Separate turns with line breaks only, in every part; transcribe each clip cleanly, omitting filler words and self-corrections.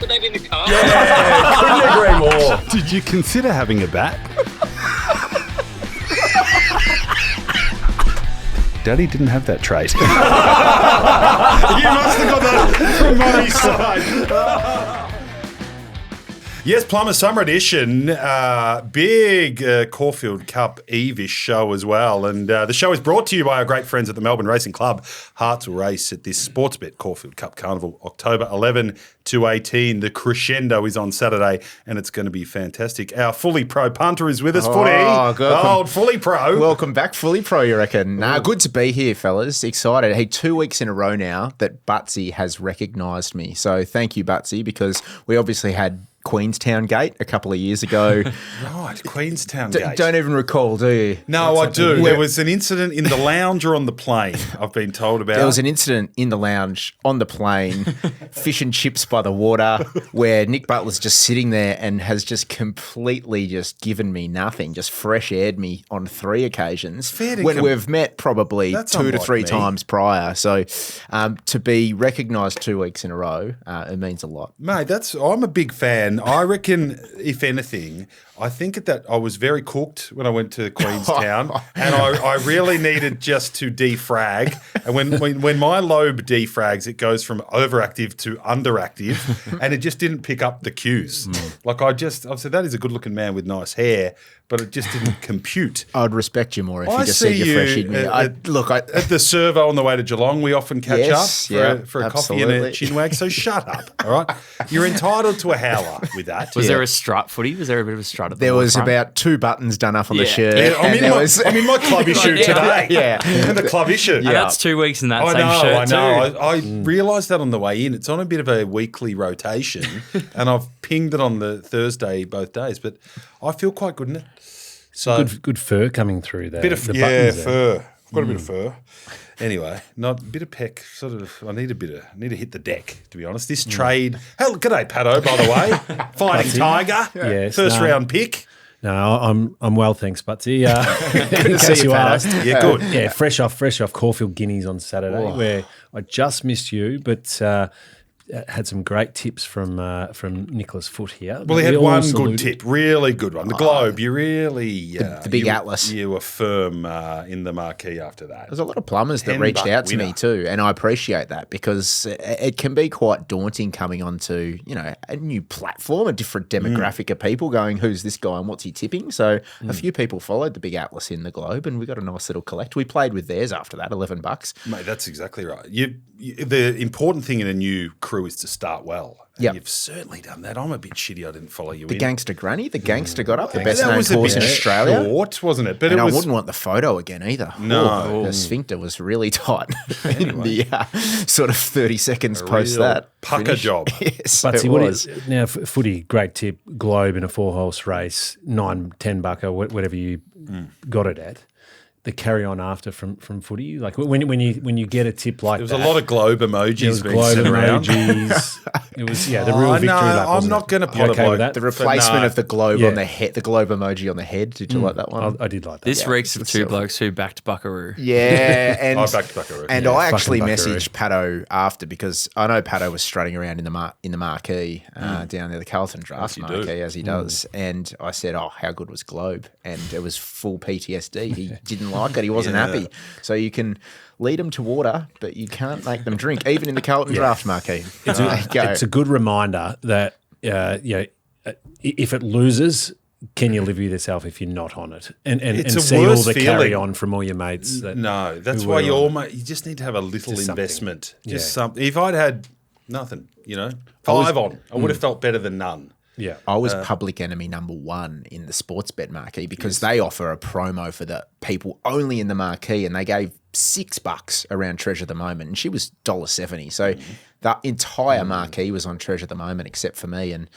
Put that in the car.
Yeah, couldn't agree more.
Did you consider having a bat? Daddy didn't have that trait.
You must have got that from Mummy's side. Yes, Plumber Summer Edition, big Caulfield Cup Eve-ish show as well. And the show is brought to you by our great friends at the Melbourne Racing Club. Hearts will race at this Sportsbet Caulfield Cup Carnival, October 11 to 18. The crescendo is on Saturday, and it's going to be fantastic. Our fully pro punter is with us, Footy. Old fully pro.
Welcome back, fully pro, you reckon? Good to be here, fellas. Excited. Hey, 2 weeks in a row now that Buttsy has recognised me. So thank you, Buttsy, because we obviously had Queenstown Gate a couple of years ago.
Right, Queenstown Gate.
Don't even recall, do you?
No, I do. There was an incident in the lounge or on the plane, I've been told about.
There was an incident in the lounge, on the plane, fish and chips by the water, where Nick Butler's just sitting there and has just completely just given me nothing, just fresh aired me on 3 occasions when we've met probably 2 to 3 times prior. So to be recognised 2 weeks in a row, it means a lot.
Mate, I'm a big fan. I reckon, if anything, I think that I was very cooked when I went to Queenstown, and I really needed just to defrag. And when my lobe defrags, it goes from overactive to underactive, and it just didn't pick up the cues. Like I said, that is a good-looking man with nice hair, but it just didn't compute.
I'd respect you more if you just said you're fresh in me.
At the servo on the way to Geelong, we often catch up for a coffee and a chinwag. So shut up, all right? You're entitled to a howler with that.
Was there a strut, Footy? Was there a bit of a strut at the
There was
front?
about 2 buttons done up on the shirt.
Yeah, I'm in my club issue today.
Yeah.
The club issue.
And that's 2 weeks in that same shirt too.
I realised that on the way in. It's on a bit of a weekly rotation, and I've pinged it on the Thursday both days, but I feel quite good in it. So
Good fur coming through there.
bit of
the
buttons fur. I've got a bit of fur. Anyway, not a bit of peck. Sort of. I need to hit the deck, to be honest. This trade. Hell, g'day, Patto. By the way, Fighting Tiger.
Yes,
first round pick.
No, I'm well, thanks, Buttsy.
Good to see you, Patto.
Yeah, good.
Yeah, fresh off Caulfield Guineas on Saturday, where I just missed you, but had some great tips from Nicholas Foot here.
Well, he had one good tip, really good one. The Globe, you really...
the big Atlas.
You were firm in the marquee after that.
There's a lot of plumbers that reached out to me too, and I appreciate that because it can be quite daunting coming onto, a new platform, a different demographic of people going, who's this guy and what's he tipping? So a few people followed the big Atlas in the Globe, and we got a nice little collect. We played with theirs after that, $11.
Mate, that's exactly right. The important thing in a new crew is to start well. And you've certainly done that. I'm a bit shitty I didn't follow you
The Gangster Granny, the Gangster got up, the best named
was a
horse
bit
in Australia.
Short, wasn't it? But
I wouldn't want the photo again either.
No.
The sphincter was really tight in the sort of 30 seconds post
real
that.
pucker job.
Yes,
Buttsy,
it was.
Now, Footy, great tip, Globe in a 4-horse race, 9-10 bucker, whatever you got it at. The carry on after from Footy, like when you get a tip like that.
There was a lot of Globe emojis being sent around.
It was the real victory lap.
I'm not going to pot
okay with that.
The replacement of the globe on the head, the globe emoji on the head. Did you like that one?
I did like that.
This reeks of 2 blokes who backed Buckaroo.
Yeah, and
I backed Buckaroo.
And
Yeah,
I actually
fucking
messaged Patto after because I know Patto was strutting around in the marquee down there, the Carlton Draft marquee, as he does. And I said, "Oh, how good was Globe?" And it was full PTSD. He didn't like it. He wasn't happy. So you can lead them to water, but you can't make them drink, even in the Carlton Draft marquee.
It's a good reminder that if it loses, can you live with yourself if you're not on it, and see all the carry on from all your mates?
No, that's why you just need to have a little investment. Just something. If I'd had nothing, 5 on, I would have felt better than none.
Yeah,
I was public enemy number 1 in the Sportsbet marquee because they offer a promo for the people only in the marquee, and they gave $6 around Treasure the Moment, and she was $1.70. So the entire marquee was on Treasure the Moment except for me, and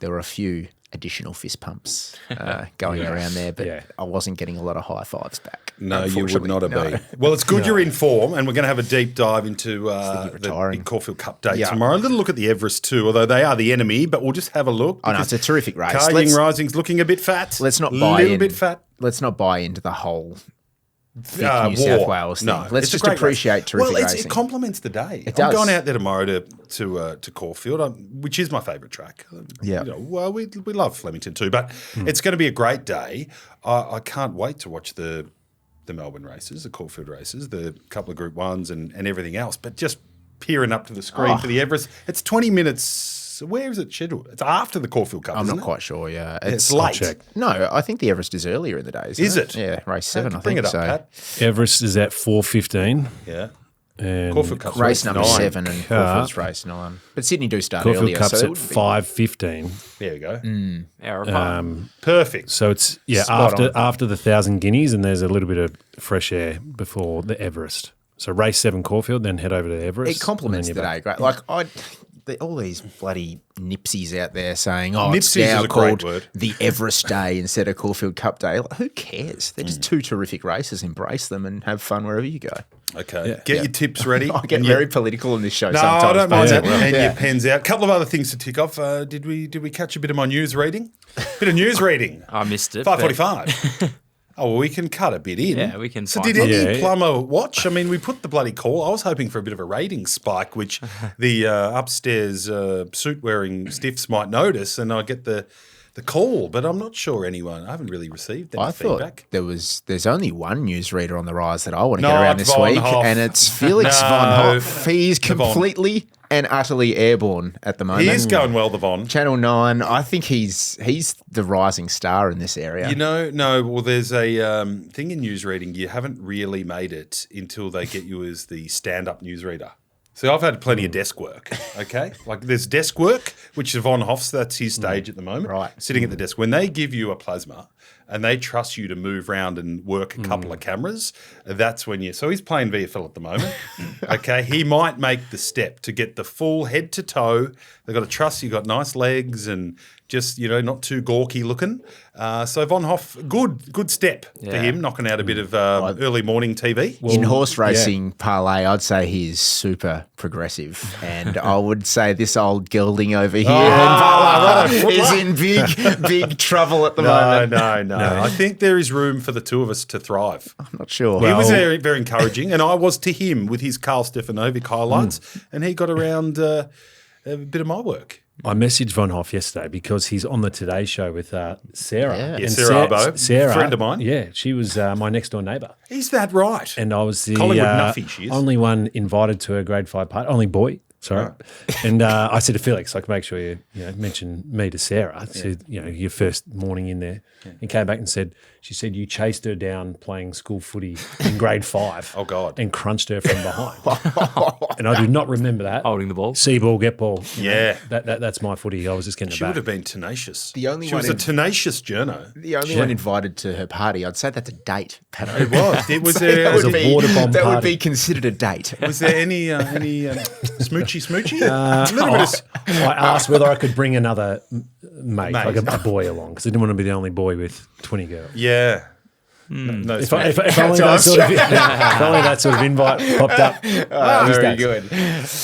there were a few additional fist pumps going around there, but I wasn't getting a lot of high fives back.
No, you would not have been. Well, it's good you're in form, and we're going to have a deep dive into the Caulfield Cup day tomorrow. A little look at the Everest too, although they are the enemy, but we'll just have a look.
Oh, no, it's a terrific race.
Car Ying Rising's looking a bit fat.
Let's not
buy in. Bit fat.
Let's not buy into the whole thick New South Wales thing.
No,
Let's
it's a
just
great
appreciate
race.
terrific
Well,
racing.
it complements the day.
It
I'm
does.
going out there tomorrow to Caulfield, which is my favourite track.
Yeah.
Well, we love Flemington too, but it's going to be a great day. I can't wait to watch the Melbourne races, the Caulfield races, the couple of Group 1s and everything else, but just peering up to the screen for the Everest. It's 20 minutes. Where is it scheduled? It's after the Caulfield Cup,
I'm
isn't
not
it?
quite sure, yeah.
It's late.
check.
No, I think the Everest is earlier in the day, isn't
Is it?
Yeah, race 7, I
Bring
think.
it up,
so.
Pat.
Everest is at 4:15.
Yeah.
And
Caulfield Cup's
Race number
9.
7 and Caulfield's race 9. But Sydney do start
Caulfield
earlier.
Cup's
so
at 5:15.
There you go.
Hour apart.
Perfect.
So it's
Spot on.
after the 1,000 guineas, and there's a little bit of fresh air before the Everest. So race 7 Caulfield, then head over to Everest.
It complements
and
the
then
day. Great. Like, all these bloody nipsies out there saying, it's
Nipsies
now
is a great
called
word.
the Everest Day instead of Caulfield Cup Day. Like, who cares? They're just two terrific races. Embrace them and have fun wherever you go.
Okay. Get your tips ready.
I get very political in this show
No,
sometimes.
I don't mind
but-
that. And your pens out. A couple of other things to tick off. Did we catch a bit of my news reading? Bit of news reading.
I missed it. but-
5:45. Oh, well, we can cut a bit in.
Yeah, we can
So
find
did any
something. Yeah.
plumber watch? I mean, we put the bloody call. I was hoping for a bit of a rating spike, which the upstairs suit-wearing stiffs might notice, and I get the call, but I'm not sure anyone. I haven't really received any
I thought
feedback.
there's only one newsreader on the rise that I want to
No,
get around
it's
this
Von
week,
Hoff.
and it's Felix
No,
Von Hoff. He's
the Von.
completely and utterly airborne at the moment.
He is going well, the Von.
Channel 9, I think he's the rising star in this area.
You know, no, well, there's a thing in news reading. You haven't really made it until they get you as the stand-up newsreader. So I've had plenty of desk work, okay? Like there's desk work, which is Von Hoff's, that's his stage at the moment.
Right.
Sitting at the desk. When they give you a plasma and they trust you to move around and work a couple of cameras, that's when so he's playing VFL at the moment, okay? He might make the step to get the full head to toe. They've got to trust you've got nice legs and just, not too gawky looking. So Von Hoff, good step for him, knocking out a bit of early morning TV.
In horse racing parlay, I'd say he's super progressive. And I would say this old gelding over here is in big trouble at the moment.
No. I think there is room for the two of us to thrive.
I'm not sure.
He was very, very encouraging, and I was to him with his Carl Stefanovic highlights, and he got around a bit of my work.
I messaged Von Hoff yesterday because he's on the Today Show with Sarah.
Yeah.
Yeah, Sarah Arbo,
Sarah,
friend of mine.
Yeah, she was my next door neighbour.
Is that right?
And I was the
Collingwood Nuffy, she is.
only one invited to her grade 5 party, only boy. Sorry. And I said to Felix, like, make sure you mention me to Sarah. So, your first morning in there. And came back and she said you chased her down playing school footy in grade 5.
Oh, God.
And crunched her from behind. And I do not remember that.
Holding the ball.
See ball, get ball.
Yeah.
That's my footy. I was just getting
She
the
would
back.
have been tenacious.
The only
she
one
was a
in-
tenacious journo.
The only one invited to her party, I'd say that's a date, Patto.
It was. It was
So
there.
that
was
would
a
be-
water bomb
That would
party.
be considered a date.
Was there any smoochy? A little bit of.
I asked whether I could bring another mate,
Mate.
like a boy along, because I didn't want to be the only boy with 20 girls.
Yeah. No,
If only that sort of invite popped up. these
Very
days.
good.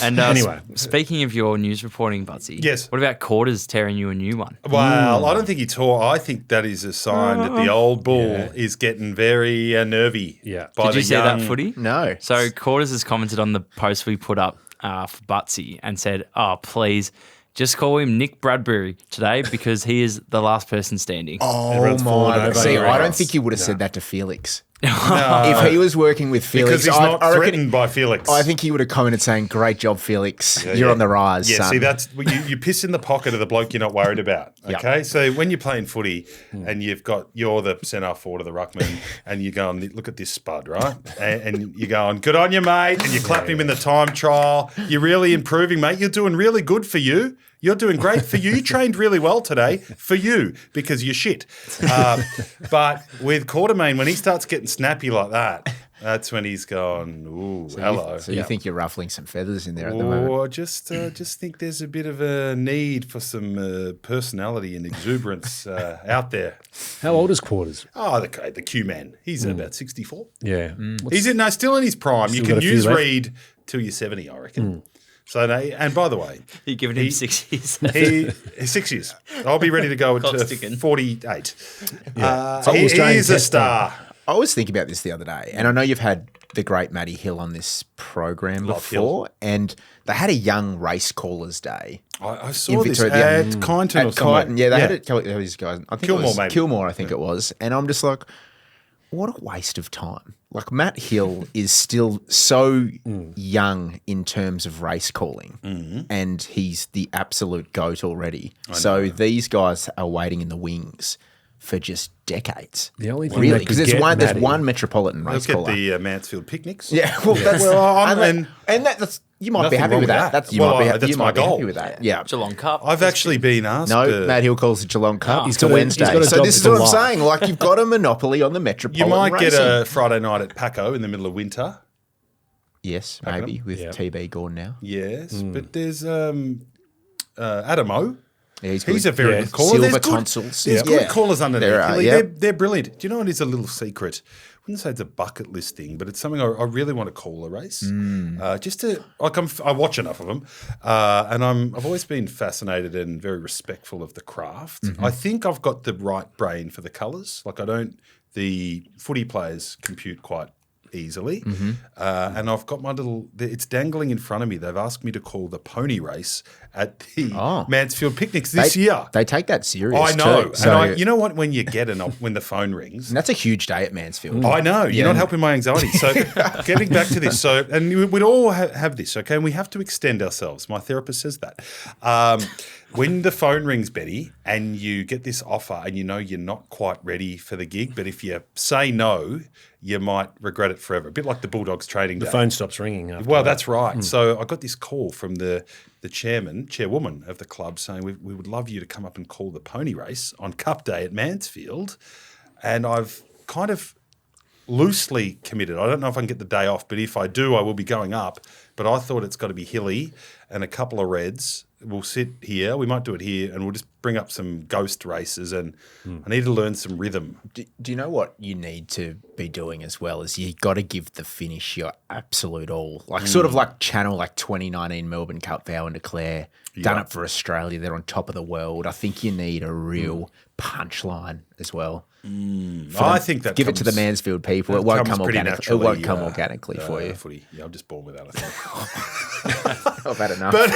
And
Anyway.
speaking of your news reporting, Buttsy.
Yes.
What about Quarters tearing you a new one?
Well, I don't think he tore. I think that is a sign that the old bull is getting very nervy.
Yeah.
by
Did
the
you see
young-
that footy?
No.
So Quarters has commented on the post we put up for Buttsy and said, please just call him Nick Bradbury today because he is the last person standing.
Oh
Everyone's fallen
my!
over
See,
your
I don't
ass.
think he would have said that to Felix.
No,
If he was working with Felix,
because he's
I
not
reckon
threatened by Felix.
I think he would have commented saying, "Great job, Felix. You're on the rise,
Yeah,
son."
see, that's you piss in the pocket of the bloke you're not worried about.
Yep.
Okay, so when you're playing footy and you're the centre forward of the ruckman, and you go and look at this spud, right? And you're going, good on you, mate, and you clap him in the time trial. You're really improving, mate. You're doing really good for you. You're doing great for you. You trained really well today for you because you're shit. But with Quartermain, when he starts getting snappy like that, that's when he's gone, ooh, hello.
So you think you're ruffling some feathers in there at the moment?
Or just think there's a bit of a need for some personality and exuberance out there.
How old is Quarters?
Oh, the Q man. He's about 64.
Yeah.
He's still in his prime. You
Still
can
got a few
use
left.
Reed till you're 70, I reckon. So, and by the way,
You're giving him 6 years.
he's 6 years. I'll be ready to go
Clock's
at
ticking.
48.
It's
He
Australian
is a
test
star.
I was thinking about this the other day, and I know you've had the great Matty Hill on this program before, and they had a young race callers day.
I saw this at Kyneton or something.
Yeah, they had it. These guys, I think
Kilmore,
it was
maybe.
Kilmore, I think it was, and I'm just like, what a waste of time. Like Matt Hill is still so young in terms of race calling, and he's the absolute GOAT already. So these guys are waiting in the wings for just decades.
The only thing
really,
they
because
could
there's
get,
one metropolitan race
Look
caller.
at the Mansfield picnics.
Yeah, well, that's that's you might be
Nothing
happy
wrong
with
with
that.
that.
That's you
Well,
might be,
that's
you
my
might be
goal.
happy with that. Yeah.
Geelong Cup.
I've actually been asked.
No, Matt Hill calls it Geelong Cup.
He's
to
got a-
Wednesday.
he's got a
So
job
this is
for
what I'm
life.
saying. Like you've got a monopoly on the
you
metropolitan
might
racing.
get a Friday night at Paco in the middle of winter.
Yes, maybe with TB gone now.
Yes, but there's Adamo.
Yeah,
He's a very good caller.
Silver
There's good,
tonsils.
There's good callers underneath.
There are,
They're brilliant. Do you know what is a little secret? I wouldn't say it's a bucket list thing, but it's something I really want to call a race. Just to like, I watch enough of them, and I've always been fascinated and very respectful of the craft. I think I've got the right brain for the colours. Like the footy players compute quite easily, and I've got my little. It's dangling in front of me. They've asked me to call the pony race at the Mansfield picnics this year.
They take that serious.
I know,
too. So,
and you know what? When you get when the phone rings,
and that's a huge day at Mansfield.
I know you're not helping my anxiety. So, getting back to this, and we'd all have this, okay? And we have to extend ourselves. My therapist says that. When the phone rings, Betty, and you get this offer, and you know you're not quite ready for the gig, but if you say no, you might regret it forever. A bit like the Bulldogs training day.
The phone stops ringing. After
Well,
that.
that's right. So I got this call from the chairwoman of the club saying we would love you to come up and call the pony race on Cup Day at Mansfield. And I've kind of loosely committed. I don't know if I can get the day off, but if I do, I will be going up. But I thought it's got to be hilly and a couple of reds. We'll sit here. We might do it here, and we'll just bring up some ghost races. And I need to learn some rhythm.
Do you know what you need to be doing as well? Is you got to give the finish your absolute all, like sort of like channel like 2019 Melbourne Cup vow and declare. Done it for Australia. They're on top of the world. I think you need a real punchline as well.
I think that
give it to the Mansfield people. It won't come
pretty
organically. It won't come organically for you.
Footy. Yeah, I'm just born with that, I think.
I've had enough.
But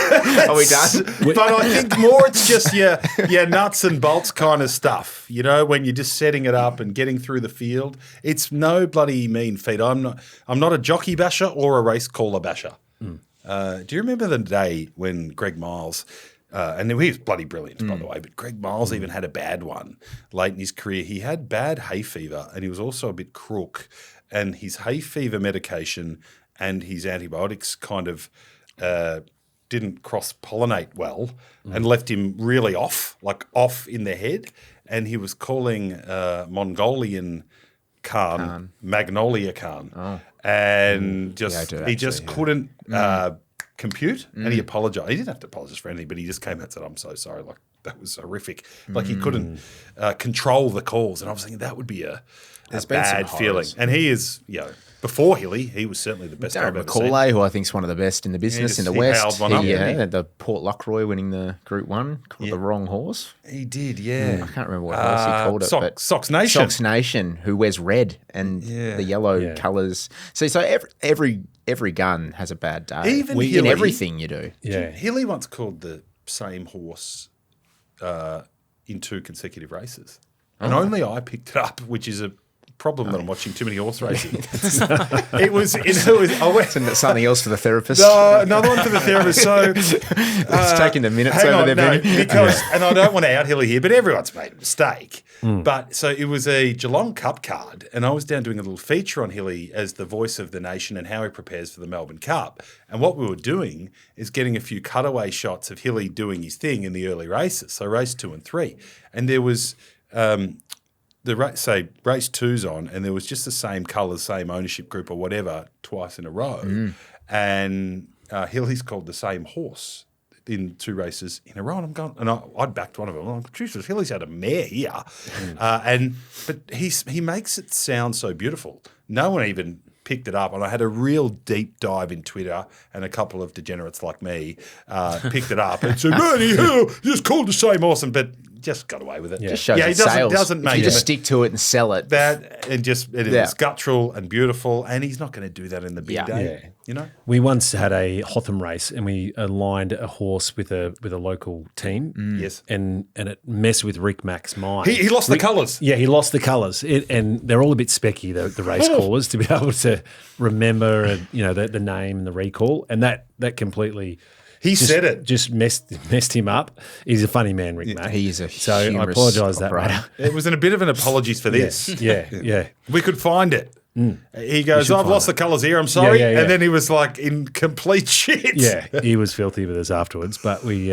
Are we done?
But I think more it's just your nuts and bolts kind of stuff. You know, when you're just setting it up and getting through the field. It's no bloody mean feat. I'm not a jockey basher or a race caller basher. Do you remember the day when Greg Miles, and he was bloody brilliant, by the way, but Greg Miles even had a bad one late in his career. He had bad hay fever and he was also a bit crook, and his hay fever medication and his antibiotics kind of didn't cross-pollinate well and left him really off in the head. And he was calling Mongolian Khan Magnolia Khan. And he just couldn't compute, and he apologised. He didn't have to apologise for anything, but he just came out and said, "I'm so sorry, like that was horrific." Like he couldn't control the calls, and I was thinking that would be a bad feeling. And he is, before Hilly, he was certainly the best I've
Darren
ever seen.
McCauley, who I think is one of the best in the business in the
he
West.
held one up, didn't he?
Had the Port Lockroy winning the Group 1, called the wrong horse.
He did, yeah.
I can't remember what horse he called it. But
Sox Nation.
Sox Nation, who wears red and the yellow colours. So every gun has a bad day.
Even
in
Hilly-
everything you do.
Yeah.
Hilly once called the same horse in 2 consecutive races. And only I picked it up, which is a problem that I'm watching too many horse racing. It was I went
Something else for the therapist.
No, another one for the therapist. So
It's taking the minutes
hang
over
on,
there,
no,
Benny.
because and I don't want to out Hilly here, but everyone's made a mistake. But so it was a Geelong Cup card, and I was down doing a little feature on Hilly as the voice of the nation and how he prepares for the Melbourne Cup. And what we were doing is getting a few cutaway shots of Hilly doing his thing in the early races, so race 2 and 3, and there was. Race 2's on, and there was just the same colours, same ownership group or whatever twice in a row, and Hilly's called the same horse in 2 races in a row, and I'm going, and I'd backed one of them. I'm like, Jesus, Hilly's had a mare here, but he makes it sound so beautiful. No one even picked it up, and I had a real deep dive in Twitter, and a couple of degenerates like me picked it up and said, "Man, he just called the same horse," but just got away with it.
Just shows
he
it
doesn't,
sales.
doesn't
If
make
you just
it
stick to it and sell it.
that and just it is
Yeah.
guttural and beautiful, and he's not going to do that in the big
Yeah.
day.
Yeah.
You know,
We once had a Hotham race, and we aligned a horse with a local team.
Yes.
and it messed with Rick Mack's mind.
he lost the colours.
Yeah, he lost the colours, and they're all a bit specky. The race callers to be able to remember, the name and the recall, and that completely.
He said it.
Just messed him up. He's a funny man, Rick Mack.
He is a
so I
humorous
apologise that way.
operator.
It was a bit of an apologies for this.
Yeah.
We could find it. He goes,
should
I've
find
lost
it.
the colours here, I'm sorry.
Yeah.
And then he was like in complete shit.
Yeah, he was filthy with us afterwards, but we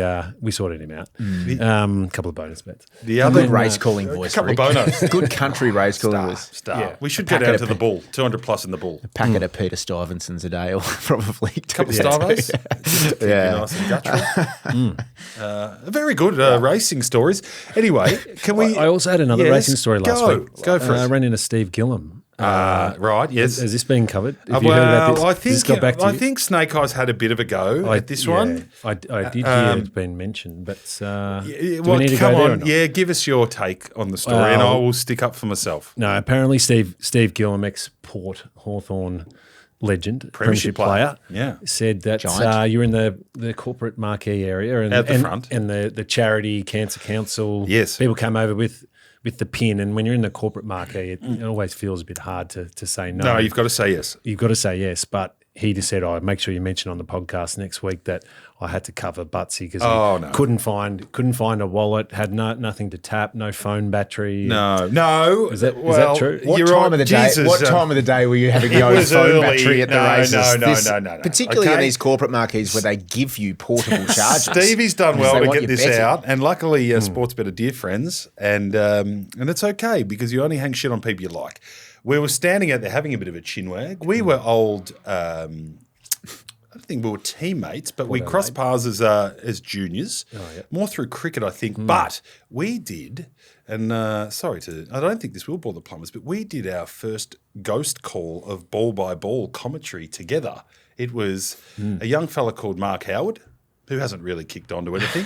sorted him out. A couple of bonus bets.
The other
Good race calling voice.
a couple
Rick.
of bonos.
Good country race calling voice.
Star.
Yeah.
We should go
packet
down
of
to the bull. 200 plus in the bull.
Packet of Peter Stuyvesants a day, or probably a
Couple of Stavos. Just to keep you nice and guttural. Very good racing stories. Anyway, can we?
I also had another
Yes,
racing story last week.
Go for
I
it.
ran into Steve Gillum.
Right, yes.
Has this been covered? Have you heard about this?
I
Has this got
think
back to you?
Snake Eyes had a bit of a go at this one.
I did hear it's been mentioned, but do we
Well,
need to
come
go there or
on,
not?
give us your take on the story, and I will stick up for myself.
No, apparently Steve Gillum, ex-Port Hawthorn legend, premiership player, said that
Giant.
you're in the corporate marquee area and
At the front.
and the charity Cancer Council.
Yes.
People come over with the pin, and when you're in the corporate marquee, it always feels a bit hard to say no.
No, you've got to say yes.
You've got to say yes, but he just said, make sure you mention on the podcast next week that I had to cover Buttsy because he couldn't find a wallet, had nothing to tap, no phone battery.
No.
Is that true?
What
You're
time
right.
of the day?
Jesus,
What time of the day were you having your own
was
phone
early.
battery at the
No,
races?
no.
Particularly in
Okay.
these corporate marquees where they give you portable chargers.
Stevie's done
because
well
they
to
want
get
you
this
betting.
out, and luckily, Sportsbet are dear friends, and it's okay because you only hang shit on people you like. We were standing out there having a bit of a chinwag. We were old. I don't think we were teammates, but we crossed paths as juniors, more through cricket, I think. But we did, and I don't think this will bore the plumbers, but we did our first ghost call of ball-by-ball commentary together. It was a young fella called Mark Howard, who hasn't really kicked on to anything.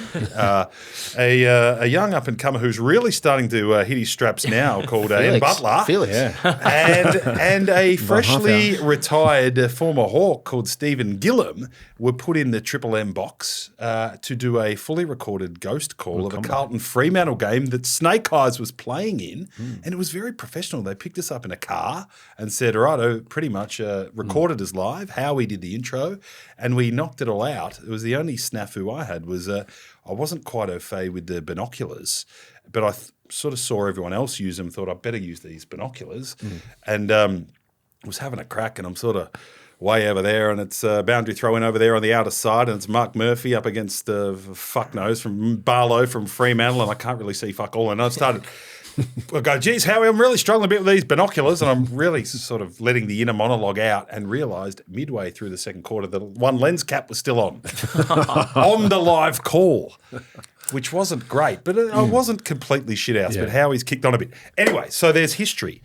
A young up-and-comer who's really starting to hit his straps now called Ian Butler.
Felix.
And a freshly retired former Hawk called Stephen Gillum were put in the Triple M box to do a fully recorded ghost call of a Carlton Fremantle game that Snake Eyes was playing in, and it was very professional. They picked us up in a car and said, righto, pretty much recorded us live, how we did the intro, and we knocked it all out. It was the only snafu I had was I wasn't quite au fait with the binoculars, but I sort of saw everyone else use them, thought I'd better use these binoculars, and was having a crack, and I'm sort of way over there, and it's boundary throw-in over there on the outer side, and it's Mark Murphy up against fuck knows from Barlow from Fremantle, and I can't really see fuck all, and I started... I go, geez, Howie, I'm really struggling a bit with these binoculars, and I'm really sort of letting the inner monologue out, and realised midway through the second quarter that one lens cap was still on the live call, which wasn't great, but I wasn't completely shit house, but Howie's kicked on a bit. Anyway, so there's history.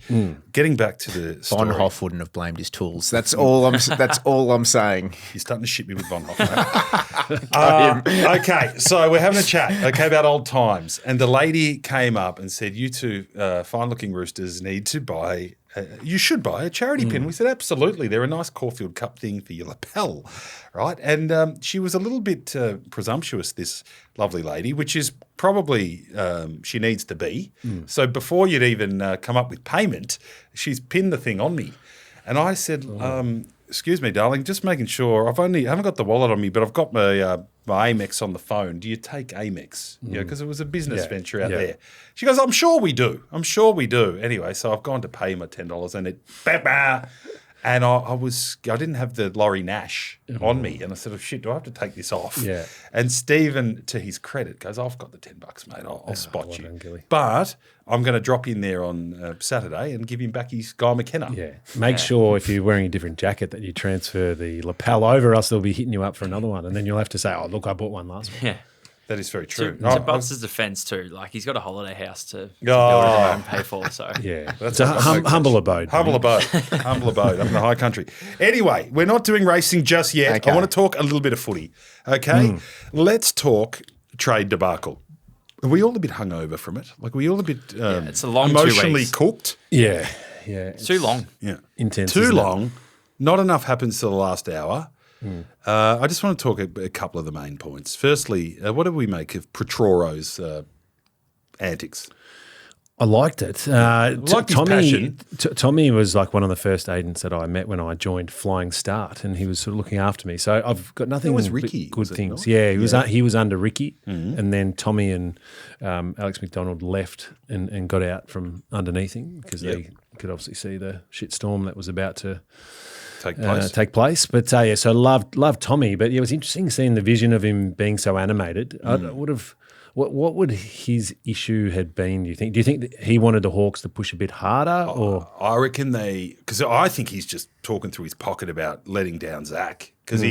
Getting back to the story.
Von Hoff wouldn't have blamed his tools. That's all I'm saying.
You're starting to shit me with Von Hoff, mate. Okay, so we're having a chat, about old times. And the lady came up and said, you two fine-looking roosters need to buy, you should buy a charity pin. We said, absolutely. They're a nice Caulfield Cup thing for your lapel, right? And she was a little bit presumptuous, this lovely lady, which is probably she needs to be. So before you'd even come up with payment, she's pinned the thing on me. And I said, excuse me, darling, just making sure. I haven't got the wallet on me, but I've got my Amex on the phone. Do you take Amex? Because it was a business venture out there. She goes, I'm sure we do. Anyway, so I've gone to pay my $10 and it, and I didn't have the Laurie Nash on me, and I said, oh, shit, do I have to take this off?
Yeah.
And Stephen, to his credit, goes, I've got the $10, mate. I'll spot you.
done, Gilly.
But I'm going to drop in there on Saturday and give him back his Guy McKenna.
Yeah. Make sure if you're wearing a different jacket that you transfer the lapel over, else they'll be hitting you up for another one. And then you'll have to say, oh, look, I bought one last week.
Yeah.
That is very
To
true.
Butts' defence too, like he's got a holiday house to build and pay for. So
Yeah.
That's
It's a humble abode.
Humble abode up in the high country. Anyway, we're not doing racing just yet.
Okay.
I want to talk a little bit of footy. Okay, let's talk trade debacle. Are we all a bit hungover from it? Like, are we all a bit
it's a long 2
emotionally
weeks.
cooked?
Yeah.
It's too long.
Yeah.
Intense,
Too
isn't it?
long. Not enough happens to the last hour. I just want to talk a couple of the main points. Firstly, what do we make of Petroro's antics?
I liked it.
liked his passion.
Tommy was like one of the first agents that I met when I joined Flying Start, and he was sort of looking after me. So I've got nothing
That was
but
Ricky,
good
was it
things.
not?
Yeah, he was under Ricky, and then Tommy and Alex McDonald left and got out from underneath him because they could obviously see the shitstorm that was about to take place. But so loved Tommy. But it was interesting seeing the vision of him being so animated. I would have. What would his issue had been, do you think? Do you think that he wanted the Hawks to push a bit harder? Or
I reckon because I think he's just talking through his pocket about letting down Zach because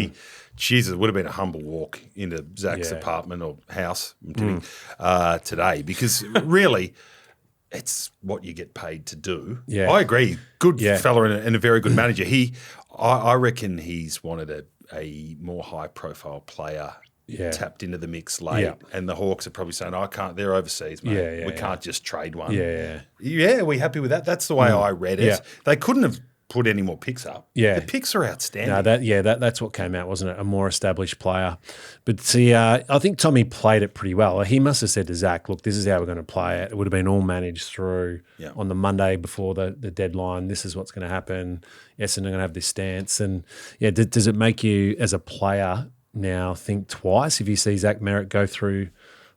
Jesus, it would have been a humble walk into Zach's apartment or house today because really it's what you get paid to do.
Yeah.
I agree. Good fella and a very good manager. I reckon he's wanted a more high-profile player tapped into the mix late, and the Hawks are probably saying, "I can't." They're overseas, mate. We can't just trade one.
Yeah.
Are we happy with that? That's the way I read it.
Yeah.
They couldn't have put any more picks up.
Yeah.
The picks are outstanding.
No, that's what came out, wasn't it? A more established player. But see, I think Tommy played it pretty well. He must have said to Zach, "Look, this is how we're going to play it." It would have been all managed through on the Monday before the deadline. This is what's going to happen. Essendon are going to have this stance, and does it make you as a player now think twice if you see Zach Merrett go through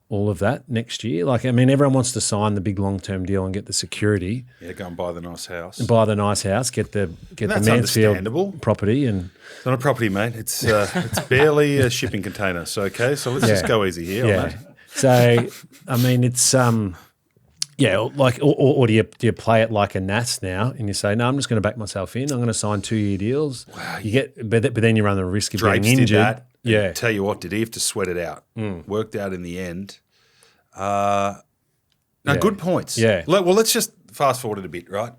all of that next year? Like, I mean, everyone wants to sign the big long-term deal and get the security.
Yeah, go and buy the nice house.
Buy the nice house, get the
that's
Mansfield
understandable.
property. And
It's not a property, mate. It's barely a shipping container. So, okay, so let's just go easy here.
yeah.
Mate.
So, I mean, it's like, or do you play it like a NAS now, and you say, no, I'm just going to back myself in. I'm going to sign 2-year deals. Wow, but then you run the risk of
Drapes
getting injured.
did that.
Yeah.
And tell you what, did he have to sweat it out? Worked out in the end. Good points.
Yeah.
Well, let's just fast forward it a bit, right?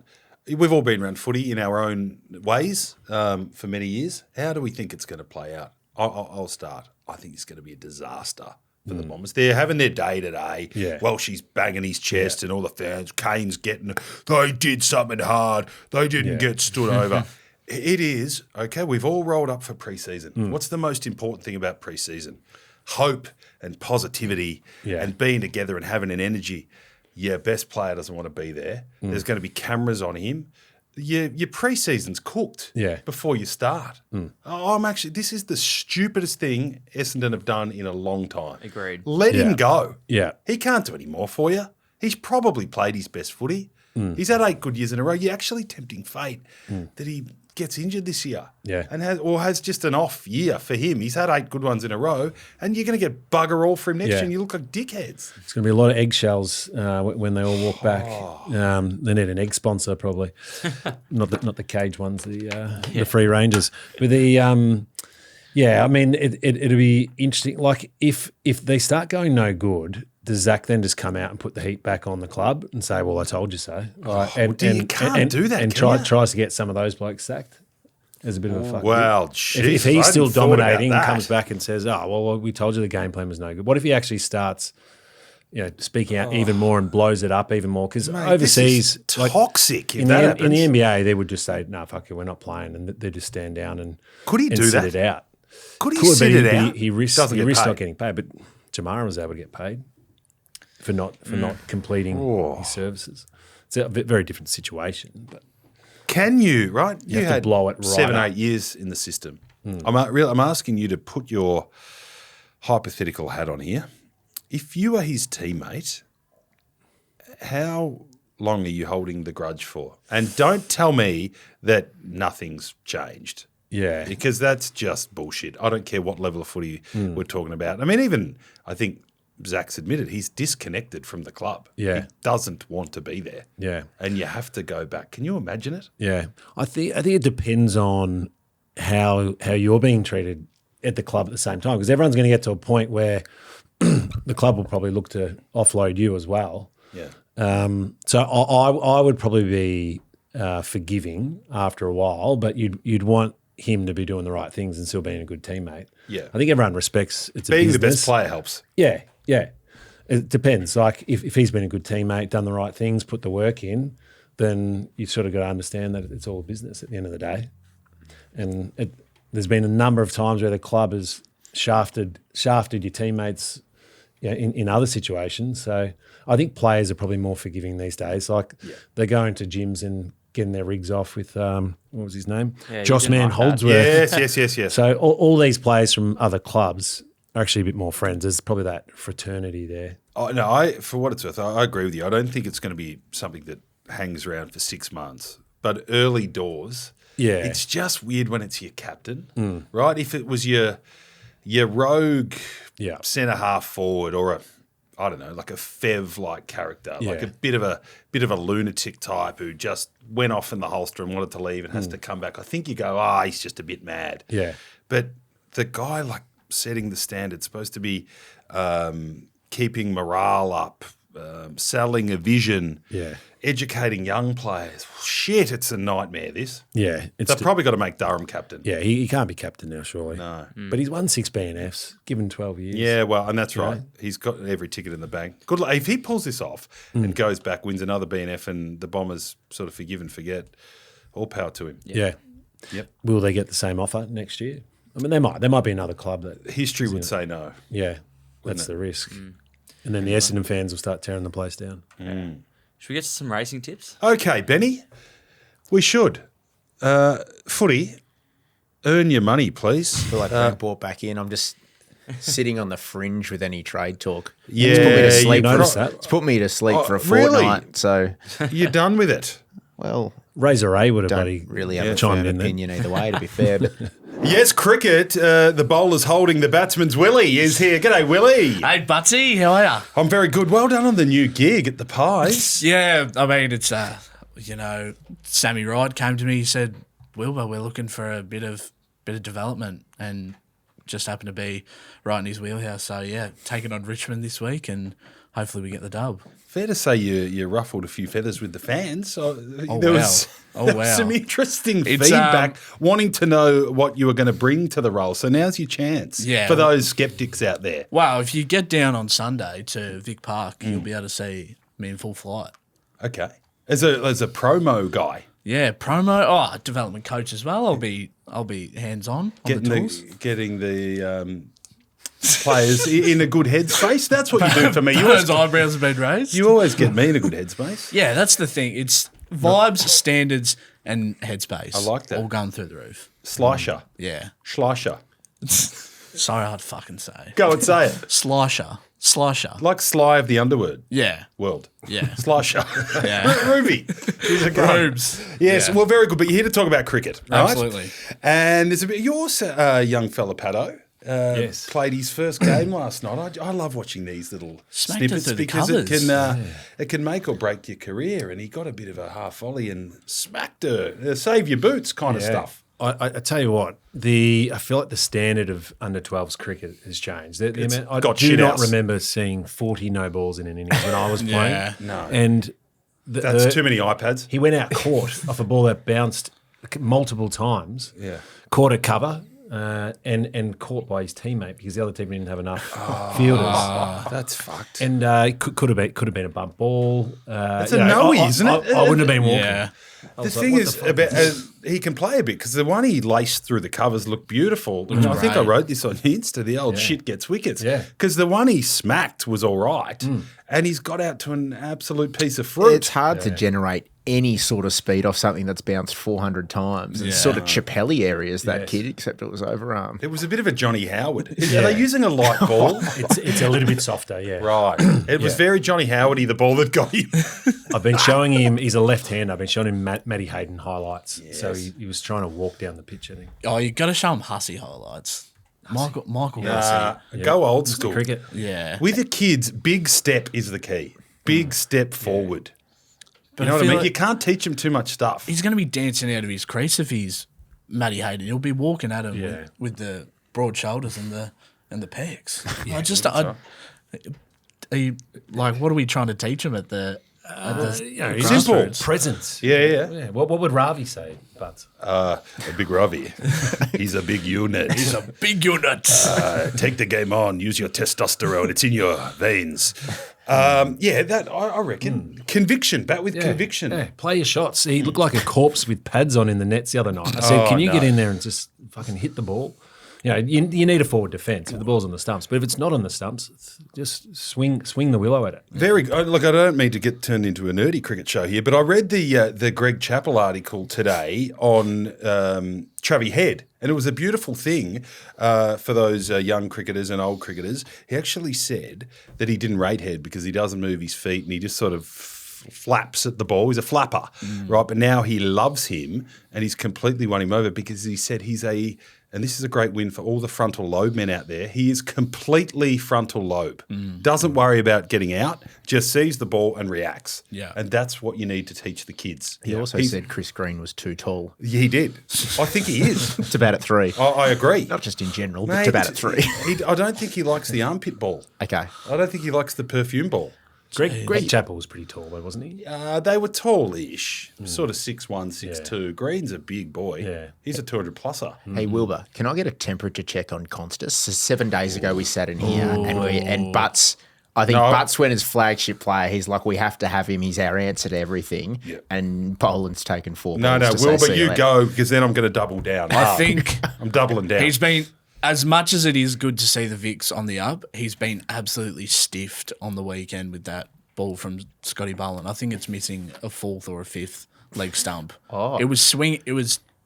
We've all been around footy in our own ways for many years. How do we think it's going to play out? I'll start. I think it's going to be a disaster for the Bombers. They're having their day today.
Yeah.
Well, she's banging his chest and all the fans. Kane's getting, they did something hard. They didn't get stood over. It is, okay, we've all rolled up for preseason. What's the most important thing about preseason? Hope and positivity and being together and having an energy. Your best player doesn't want to be there. There's going to be cameras on him. Your preseason's cooked before you start. This is the stupidest thing Essendon have done in a long time.
Agreed.
Let him go.
Yeah.
He can't do any more for you. He's probably played his best footy. He's had 8 good years in a row. You're actually tempting fate that he gets injured this year.
Yeah.
And has just an off year for him. He's had 8 good ones in a row, and you're going to get bugger all for him next year, and you look like dickheads.
It's going to be a lot of eggshells when they all walk back. They need an egg sponsor probably, not the cage ones, the free rangers. But I mean, it'll be interesting. Like if they start going no good, does Zach then just come out and put the heat back on the club and say, "Well, I told you so"?
You can't do that.
And tries to get some of those blokes sacked as a bit of a fuck.
Well,
if he's still dominating and comes back and says, "Oh, well, we told you the game plan was no good." What if he actually starts, speaking out even more and blows it up even more? Because overseas,
this is toxic.
In the NBA, they would just say, "No, fuck you, we're not playing," and they just stand down and
sit
it out.
Could he sit it out?
He risks not getting paid, but Jamara was able to get paid for not completing his services. It's a very different situation. But
can you, right?
You have to blow it right
7-8 years in the system. I'm asking you to put your hypothetical hat on here. If you are his teammate, how long are you holding the grudge for? And don't tell me that nothing's changed.
Yeah.
Because that's just bullshit. I don't care what level of footy we're talking about. I mean, I think Zach's admitted he's disconnected from the club.
Yeah.
He doesn't want to be there.
Yeah.
And you have to go back. Can you imagine it?
Yeah. I think it depends on how you're being treated at the club at the same time, because everyone's going to get to a point where the club will probably look to offload you as well.
Yeah.
So I would probably be forgiving after a while, but you'd want him to be doing the right things and still being a good teammate.
Yeah.
I think everyone respects it's
being
a business.
the best player helps.
Yeah. It depends. Like if he's been a good teammate, done the right things, put the work in, then you've sort of got to understand that it's all business at the end of the day. And there's been a number of times where the club has shafted your teammates, in other situations. So I think players are probably more forgiving these days. Like they're going to gyms and getting their rigs off with what was his name?
Yeah,
Joss
you didn't
Man
like that.
Holdsworth.
Yes.
So all these players from other clubs are actually a bit more friends. There's probably that fraternity there.
Oh, no, for what it's worth, I agree with you. I don't think it's going to be something that hangs around for 6 months. But early doors, it's just weird when it's your captain, right? If it was your rogue centre half forward or like a Fev-like character, like a bit of a lunatic type who just went off in the holster and wanted to leave and has to come back. I think you go, he's just a bit mad.
Yeah.
But the guy like setting the standard, supposed to be keeping morale up, selling a vision, educating young players. Shit, it's a nightmare, this.
Yeah.
They've probably got to make Durham captain.
Yeah, he can't be captain now, surely.
No.
But he's won 6 BNFs, given 12 years.
Yeah, well, and that's right. He's got every ticket in the bank. Good luck. If he pulls this off and goes back, wins another BNF and the Bombers sort of forgive and forget, all power to him.
Yeah.
Yep.
Will they get the same offer next year? I mean, they might. There might be another club that...
History would say no.
Yeah, that's the risk. And then the Essendon fans will start tearing the place down.
Should we get to some racing tips?
Okay, Benny, we should. Footy, earn your money, please.
I feel like being brought back in. I'm just sitting on the fringe with any trade talk.
Yeah,
It's put me to sleep.
noticed
It's put me to sleep for a
really?
fortnight. So,
You're done with it.
well,
Razor A would have
don't
bloody
really have a
chimed
firm
in there.
opinion either way, to be fair. But
Yes, cricket. The bowler's holding the batsman's Willy is here. G'day, Willy.
Hey, Buttsy, how are ya?
I'm very good. Well done on the new gig at the Pies.
Yeah, I mean, it's, Sammy Ride came to me, he said, Wilbur, we're looking for a bit of development, and just happened to be right in his wheelhouse. So, yeah, taking on Richmond this week, and hopefully we get the dub.
Fair to say you ruffled a few feathers with the fans. There
wow.
was
Wow.
some interesting
It's,
feedback wanting to know what you were going to bring to the role. So now's your chance for those skeptics out there.
Wow, if you get down on Sunday to Vic Park, you'll be able to see me in full flight.
Okay. As a promo guy.
Yeah, promo, development coach as well. I'll be hands on the tools.
Getting the players in a good headspace. That's what you do for me.
Those eyebrows have been raised.
You always get me in a good headspace.
Yeah, that's the thing. It's vibes, standards, and headspace.
I like that.
All going through the roof.
Slicer.
Yeah.
Schleicher.
Sorry, I'd fucking say.
Go and say it.
Slicer.
Like Sly of the Underworld
Yeah.
world.
Yeah.
Slicer.
Yeah.
Ruby. He's a guy.
Rubes.
Yes,
Yeah.
well, very good. But you're here to talk about cricket, right?
Absolutely.
And there's a bit. You're young fella, Patto.
Yes.
Played his first game last night. I love watching these little
Smacked it
snippets
through the
because
covers.
it can make or break your career. And he got a bit of a half volley and smacked her. Save your boots kind of stuff.
I tell you what, I feel like the standard of under 12s cricket has changed. I
got
do
shit
not
outs.
remember seeing 40 no balls in an innings when I was playing.
Yeah.
No.
And
That's too many iPads.
He went out court off a ball that bounced multiple times.
Yeah.
Caught a cover and caught by his teammate because the other team didn't have enough fielders.
That's fucked.
And could have been a bump ball.
That's a no-y, isn't it?
I wouldn't have been walking.
Yeah.
The thing is, he can play a bit because the one he laced through the covers looked beautiful. And I think I
Right.
wrote this on Insta, the old shit gets wickets.
Yeah.
Because the one he smacked was all right and he's got out to an absolute piece of fruit.
it's hard to generate any sort of speed off something that's bounced 400 times. It's sort of Chappelle areas, that kid, except it was overarm.
It was a bit of a Johnny Howard. Are they using a light ball?
It's a little bit softer, yeah.
Right. It was very Johnny Howard-y, the ball that got him.
I've been showing him, he's a left-hander, I've been showing him Matty Hayden highlights. So he was trying to walk down the pitch, I think.
Oh, you got to show him Hussey highlights. Michael Hussey.
Go old school.
Cricket.
Yeah.
With the kids, big step is the key. Big step forward.
But
You know what I
feel
mean?
like
You can't teach them too much stuff.
he's going to be dancing out of his crease if he's Matty Hayden. He'll be walking at him with the broad shoulders and the pecs. What are we trying to teach him at
Simple.
Presence.
Yeah.
What would Ravi say? But
A big Ravi. He's a big unit.
He's a big unit.
Take the game on. Use your testosterone. It's in your veins. That I reckon. Conviction. Bat with conviction.
Yeah, play your shots. He looked like a corpse with pads on in the nets the other night. I said, can you get in there and just fucking hit the ball? You need a forward defence if the ball's on the stumps. But if it's not on the stumps, just swing the willow at it.
Very good. Look, I don't mean to get turned into a nerdy cricket show here, but I read the Greg Chappell article today on Travis Head, and it was a beautiful thing for those young cricketers and old cricketers. He actually said that he didn't rate Head because he doesn't move his feet and he just sort of flaps at the ball. He's a flapper, right? But now he loves him and he's completely won him over because he said and this is a great win for all the frontal lobe men out there. He is completely frontal lobe. Doesn't worry about getting out, just sees the ball and reacts.
Yeah.
And that's what you need to teach the kids.
He also said Chris Green was too tall.
He did. I think he is.
To bat at 3.
I agree.
Not just in general, but to bat at 3.
I don't think he likes the armpit ball.
Okay.
I don't think he likes the perfume ball.
Greg Chappell was pretty tall though, wasn't he?
They were tallish, sort of 6'1", 6'2". Green's a big boy.
Yeah.
He's a 200-pluser.
Hey, Wilbur, can I get a temperature check on Constas? So 7 days ago we sat in here and Butts, I think Butts went as flagship player. He's like, we have to have him. He's our answer to everything.
Yep.
And Poland's taken 4
No,
balls to
Wilbur,
say,
you go because then I'm going to double down.
I think
I'm doubling down.
he's been, as much as it is good to see the Vicks on the up, he's been absolutely stiffed on the weekend with that ball from Scotty Boland. I think it's missing a 4th or a 5th leg stump. It was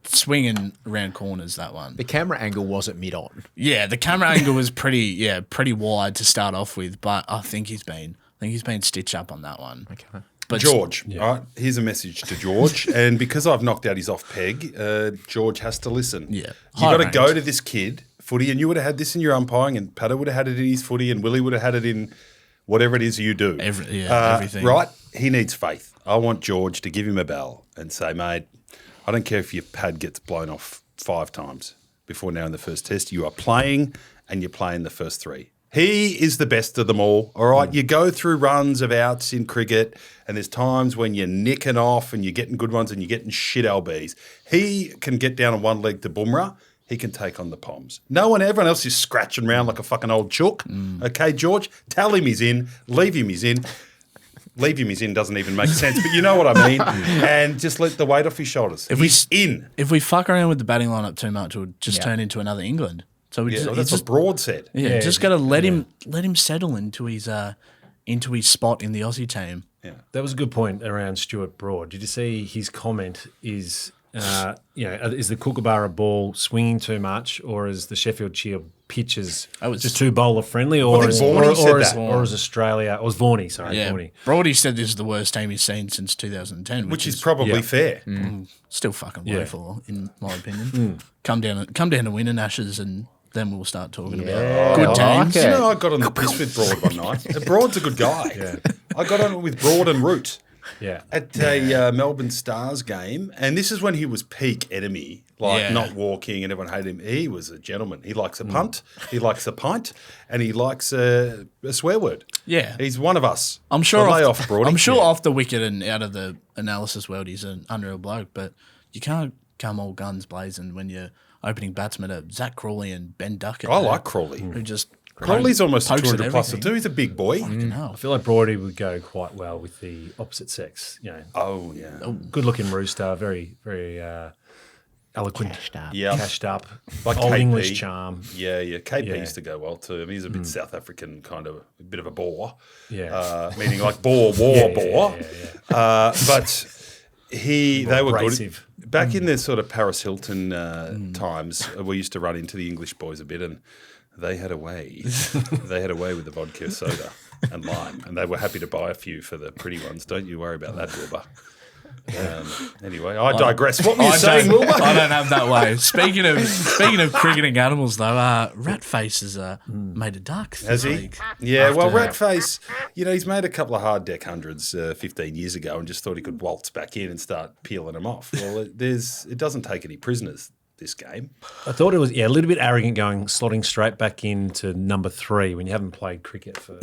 swinging around corners, that one.
The camera angle wasn't mid-on.
Yeah, the camera angle was pretty wide to start off with, but I think he's been stitched up on that one.
Okay.
But
George, all right, here's a message to George. And because I've knocked out his off peg, George has to listen.
Yeah.
You got to
High
go
range.
to this kid, footy, and you would have had this in your umpiring, and Patto would have had it in his footy, and Willie would have had it in whatever it is you do.
Everything.
Right? He needs faith. I want George to give him a bell and say, mate, I don't care if your pad gets blown off 5 times before now in the first test. You are playing and you're playing the first 3. He is the best of them all right? You go through runs of outs in cricket and there's times when you're nicking off and you're getting good ones and you're getting shit LBs. He can get down on one leg to Bumrah. He can take on the Poms. Everyone else is scratching around like a fucking old chook. Okay, George, tell him he's in, leave him he's in. Leave him he's in doesn't even make sense, but you know what I mean. And just let the weight off his shoulders. He's in.
If we fuck around with the batting lineup too much, we'll just turn into another England. So
That's what Broad said.
Just got to let him settle into his spot in the Aussie team.
Yeah. That was a good point around Stuart Broad. Did you see his comment is, is the Kookaburra ball swinging too much or is the Sheffield Shield pitches just too bowler friendly or is Australia, or was Vaughan, sorry.
Yeah,
Vaughan.
Brody said this is the worst team he's seen since 2010.
Which is probably fair.
Still fucking woeful, in my opinion. Come down to winning Ashes and then we'll start talking about good teams.
You know, I got on the piss with Broad one night. Broad's a good guy. I got on it with Broad and Root at a Melbourne Stars game. And this is when he was peak enemy, not walking and everyone hated him. He was a gentleman. He likes a punt, he likes a pint, and he likes a swear word.
Yeah.
He's one of us.
I'm sure
off Broad.
I'm sure off the wicket and out of the analysis world he's an unreal bloke, but you can't come all guns blazing when you're opening batsmen are Zach Crawley and Ben Duckett.
I like Crawley.
Who just
Crawley's almost
pokes at
200 plus
everything.
too. He's a big boy.
I feel like Brody would go quite well with the opposite sex.
Oh, yeah.
Good-looking rooster, very, very eloquent, cashed up,
Like
old
KP.
English charm.
Yeah. KP used to go well too. I mean, he's a bit South African, kind of a bit of a bore. Meaning like bore. But they were
abrasive.
good. Back in the sort of Paris Hilton times, we used to run into the English boys a bit, and they had a way. They had a way with the vodka soda and lime, and they were happy to buy a few for the pretty ones. Don't you worry about that, Wilbur. Anyway, I digress. What were you saying, Wilbur?
I don't have that way. Speaking of cricketing animals, though, Ratface has made a duck.
Has he?
Week
Yeah,
after
well,
that.
Ratface, he's made a couple of hard deck hundreds 15 years ago and just thought he could waltz back in and start peeling them off. Well, it doesn't take any prisoners, this game.
I thought it was a little bit arrogant slotting straight back into number 3 when you haven't played cricket for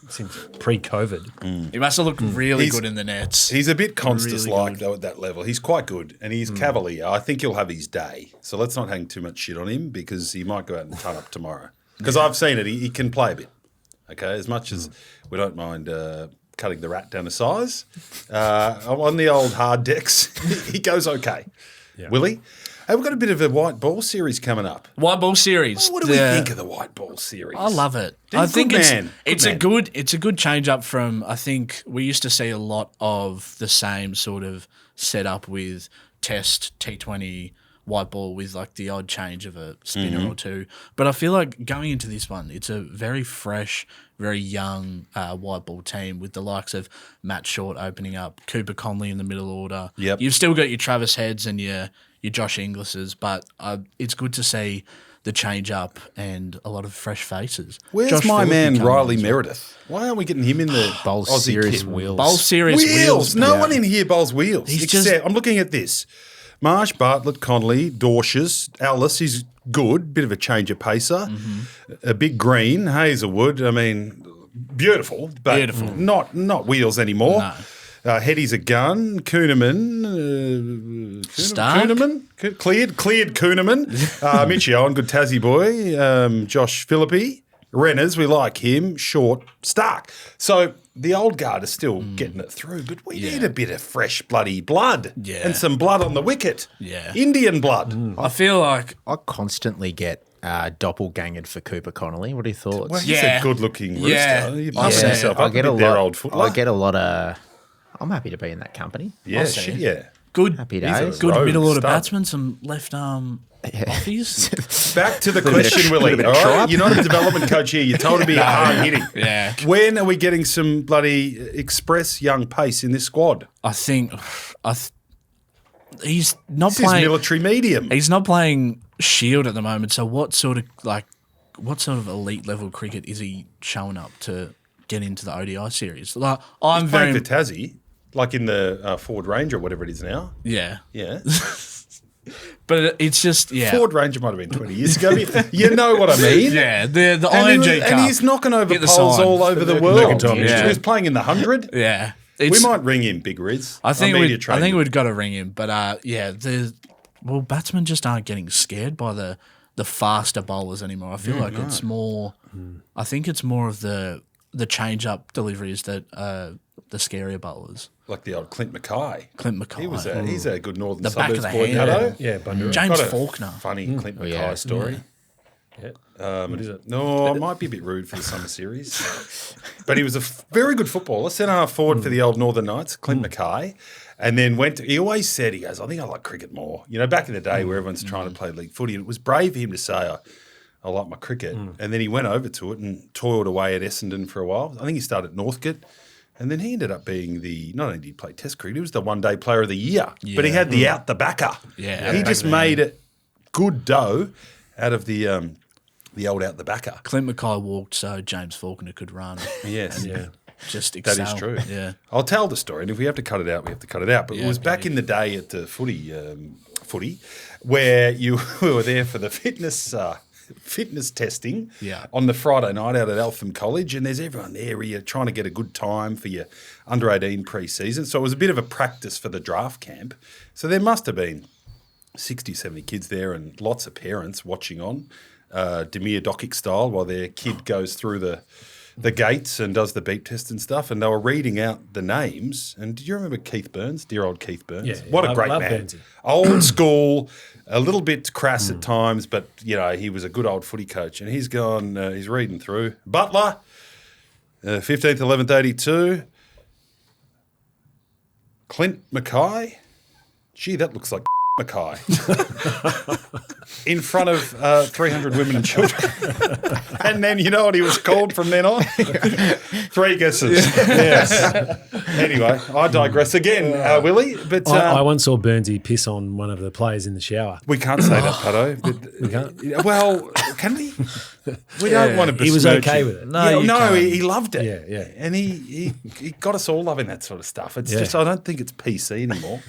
since pre-COVID.
He must have looked really good in the nets.
He's a bit Constas-like,
good.
though, at that level. He's quite good, and he's cavalier. I think he'll have his day. So let's not hang too much shit on him because he might go out and ton up tomorrow. Because I've seen it. He can play a bit, okay? As much as we don't mind cutting the rat down to size. On the old hard decks, he goes okay.
Yeah.
Willie? Hey, we've got a bit of a white ball series coming up.
White ball series.
What do we think of the white ball series?
I love it.
Dude,
I think
good man.
it's
Good
a
man.
good change up from, I think we used to see a lot of the same sort of setup with Test T20 white ball with like the odd change of a spinner or two. But I feel like going into this one, it's a very fresh, very young white ball team with the likes of Matt Short opening up, Cooper Conley in the middle order.
Yep.
You've still got your Travis Heads and your Josh Inglis's, but it's good to see the change up and a lot of fresh faces.
Where's
Josh
my
Phillippe
man
coming
Riley
as well.
Meredith? Why aren't we getting him in the
Bowls
Aussie
serious
kit?
wheels.
Bowl serious wheels.
No one in here bowls wheels.
He's
Except,
just-
I'm looking at this. Marsh, Bartlett, Connolly, Dorshus, Alice, he's good. Bit of a change of pacer. A big green, Hazelwood. I mean, beautiful, but
Beautiful.
not wheels anymore.
No.
Heady's a gun. Kuhneman.
Stark?
Kuhneman? Cleared Kuhneman. Mitchie Owen, good Tassie boy. Josh Phillippe. Renners, we like him. Short, Stark. So the old guard is still getting it through, but we need a bit of fresh bloody blood.
Yeah.
And some blood on the wicket.
Yeah.
Indian blood.
I feel like
I constantly get doppelgangered for Cooper Connolly. What are your thoughts?
Well, he's
Yeah.
a good-looking rooster.
Yeah.
You
I
must
see.
yourself
I
up
get
a
a
bit there,
lot.
old footler.
I get a lot of. I'm happy to be in that company.
Yeah,
see.
shit, yeah.
good
Happy
He's a
days.
good
rogue
middle order
stud.
batsman, some left arm offies.
Back to the
Little bit of-
question,
little
Willie.
bit
All
of
right?
tripe.
You're not a development coach here. You're told to be hard hitting.
Yeah.
When are we getting some bloody express young pace in this squad?
I think he's not
This is
playing.
military medium.
He's not playing Shield at the moment. So what sort of elite level cricket is he showing up to get into the ODI series? Like I'm
Playing
very
for Tassie, like in the Ford Ranger or whatever it is now.
yeah,
Yeah.
but it's just
Ford Ranger might have been 20 years ago. You know what I mean?
yeah. The
And,
ING Cup.
and he's knocking over
Get the
poles
sign.
all over the
Mercantile
world.
Mercantile,
yeah.
He was playing in the 100.
yeah.
We
It's,
might ring him, Big Riz.
I think
Our media
I
trainer.
think we've got to ring him, but batsmen just aren't getting scared by the faster bowlers anymore. I feel like it's more. I think it's more of the change up deliveries that the scarier bowlers.
Like the old Clint Mackay.
Clint Mackay,
He's a good Northern
The back of
Suburbs
the
boy,
hand.
Patto.
Yeah, Bundoora.
James
Got a
Faulkner.
Funny Clint Mackay
yeah.
story.
Yeah. What is it?
No, it might be a bit rude for the summer series. But he was a very good footballer, centre half forward for the old Northern Knights, Clint Mackay. And then he always said, he goes, I think I like cricket more. You know, back in the day where everyone's trying to play league footy, and it was brave for him to say, I like my cricket. And then he went over to it and toiled away at Essendon for a while. I think he started at Northcote. And then he ended up being not only did he play Test cricket, he was the one-day player of the year. But he had the out-the-backer.
Yeah,
He just made it good dough out of the old out-the-backer.
Clint Mackay walked so James Faulkner could run.
Yes.
Yeah.
Just
That
excel.
is true.
Yeah.
I'll tell the story, and if we have to cut it out, we have to cut it out. But it
Yeah,
was back in the day at the footy, where you were there for the fitness testing on the Friday night out at Eltham College, and there's everyone there where you're trying to get a good time for your under-18 pre-season. So it was a bit of a practice for the draft camp. So there must have been 60, 70 kids there and lots of parents watching on, Demir Dokic style, while their kid goes through the gates and does the beep test and stuff, and they were reading out the names. And do you remember Keith Burns, dear old Keith Burns?
Yeah,
What a
love-
great
love
man.
Burnsy.
Old school, a little bit crass at times, but, you know, he was a good old footy coach. And he's gone, he's reading through. Butler, 15th, 11th, 82. Clint Mackay. Gee, that looks like Mackay. In front of 300 women and children. And then you know what he was called from then on? 3 guesses. Yes. Anyway, I digress again, Willie. But
I once saw Burnsy piss on one of the players in the shower.
we can't say that, Patto. But,
We can't?
Well, can we? We don't want to.
He was
besmirch
okay
him.
with it.
No, you
no,
can't.
he loved it.
Yeah, yeah.
And he got us all loving that sort of stuff. It's
Yeah.
just I don't think it's PC anymore.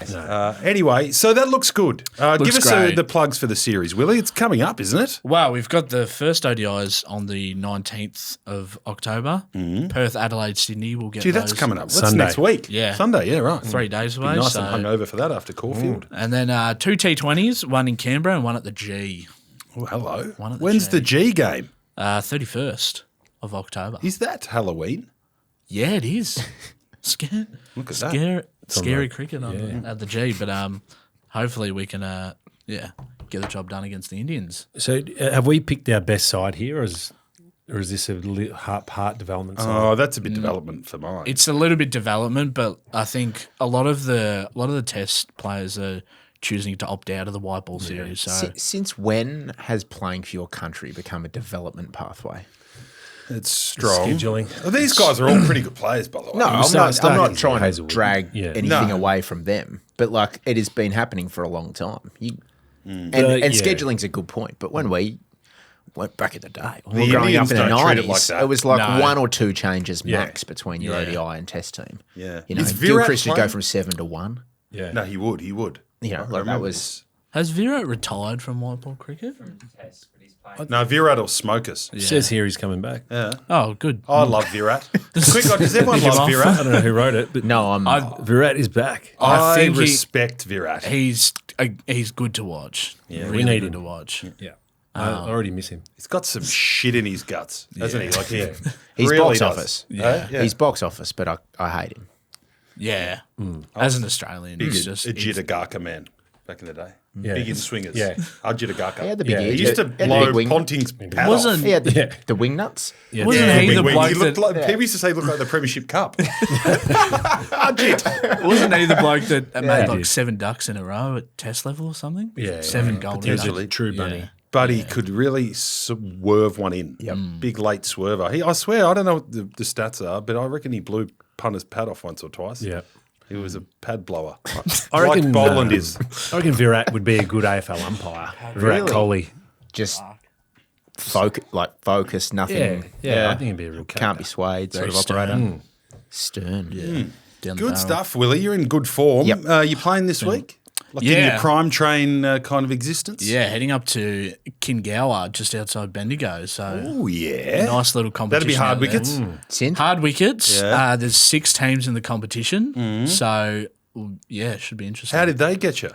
Anyway, so that looks good. Give us
great.
the plugs for the series, Willie. It's coming up, isn't it?
Well, we've got the first ODIs on the 19th of October. Perth, Adelaide, Sydney. We'll get
Gee, that's
those
coming up. That's
Sunday.
next week.
Yeah.
Sunday. Yeah, right.
3 days
Be
away.
nice
so,
and hungover for that after Caulfield.
and then 2 T20s, one in Canberra and one at the G.
Oh, hello.
One at the
When's
G.
the G game?
31st of October.
Is that Halloween?
Yeah, it is.
Look at that.
Scary cricket at the G, but hopefully we can get the job done against the Indians.
So have we picked our best side here, or is this a part development side?
Oh, that's a bit development for mine.
It's a little bit development, but I think a lot of the Test players are choosing to opt out of the white ball series. So
Since when has playing for your country become a development pathway?
It's strong.
Scheduling.
Well, these guys are all pretty good players, by the way.
No, I'm
starting
not
with
trying to
Hazelwood.
drag
Yeah.
anything
No.
away from them, but like it has been happening for a long time. And
yeah.
scheduling's a good point, but when we went back in the day, when we
The
were growing up
Indians
in the
don't treat it
90s,
like that.
it was like
No.
1 or 2 changes
Yeah.
max between your
Yeah.
ODI and Test team.
Yeah.
You know,
Is Virat
Gilchrist would go
playing?
from 7 to 1.
Yeah.
No, he would. He would.
You know,
I
like that
remember
was.
this.
has Virat retired from white ball cricket?
No, Virat will smoke us.
It says here he's coming back.
Oh, good.
I love Virat. Quick, does everyone
Pick him
love
off.
Virat?
I don't know who wrote it, but
No,
Virat is back.
I
think
respect Virat.
he's good to watch. Yeah,
we need
good
him.
to watch.
Yeah. I already miss him.
He's got some shit in his guts, hasn't he? Like
he's
really
box
does.
office.
Yeah.
He's box office, but I hate him.
Yeah, as an Australian,
Big
it's just
Ajitagaka man back in the day.
Yeah.
Big in swingers.
Yeah.
Ajitagaka.
He had the big
Yeah,
ears.
He used to
He had the
blow
big wing.
Ponting's pad
Wasn't-
off.
He had the,
Yeah.
the wing nuts.
Yeah.
wasn't
Yeah,
he
big
the
wing.
bloke
He looked
that
like, people used to say he looked like the Premiership Cup.
wasn't he the bloke that made like
did.
7 ducks in a row at Test level or something?
Yeah,
7
yeah.
gold
Potentially.
ducks.
True bunny.
Yeah.
But he could really swerve one in. Big late swerver. I swear, I don't know what the stats are, but I reckon he blew punter's pad off once or twice.
Yeah.
He was a pad blower.
I reckon
like Boland is.
I reckon Virat would be a good AFL umpire. Virat Kohli.
Just focus, nothing.
Yeah. I think he'd be a real
Can't be swayed sort of
stern.
operator. Stern. Yeah.
Down the
Good
barrel.
stuff, Willie. You're in good form.
Yep.
You playing this week? Like in
Yeah.
your prime train kind of existence?
Yeah, heading up to Kingowa, just outside Bendigo. So
Oh, yeah.
nice little competition.
That'd be hard
out there.
wickets.
Synth?
Hard wickets.
Yeah.
There's 6 teams in the competition. So, yeah, it should be interesting.
How did they get you?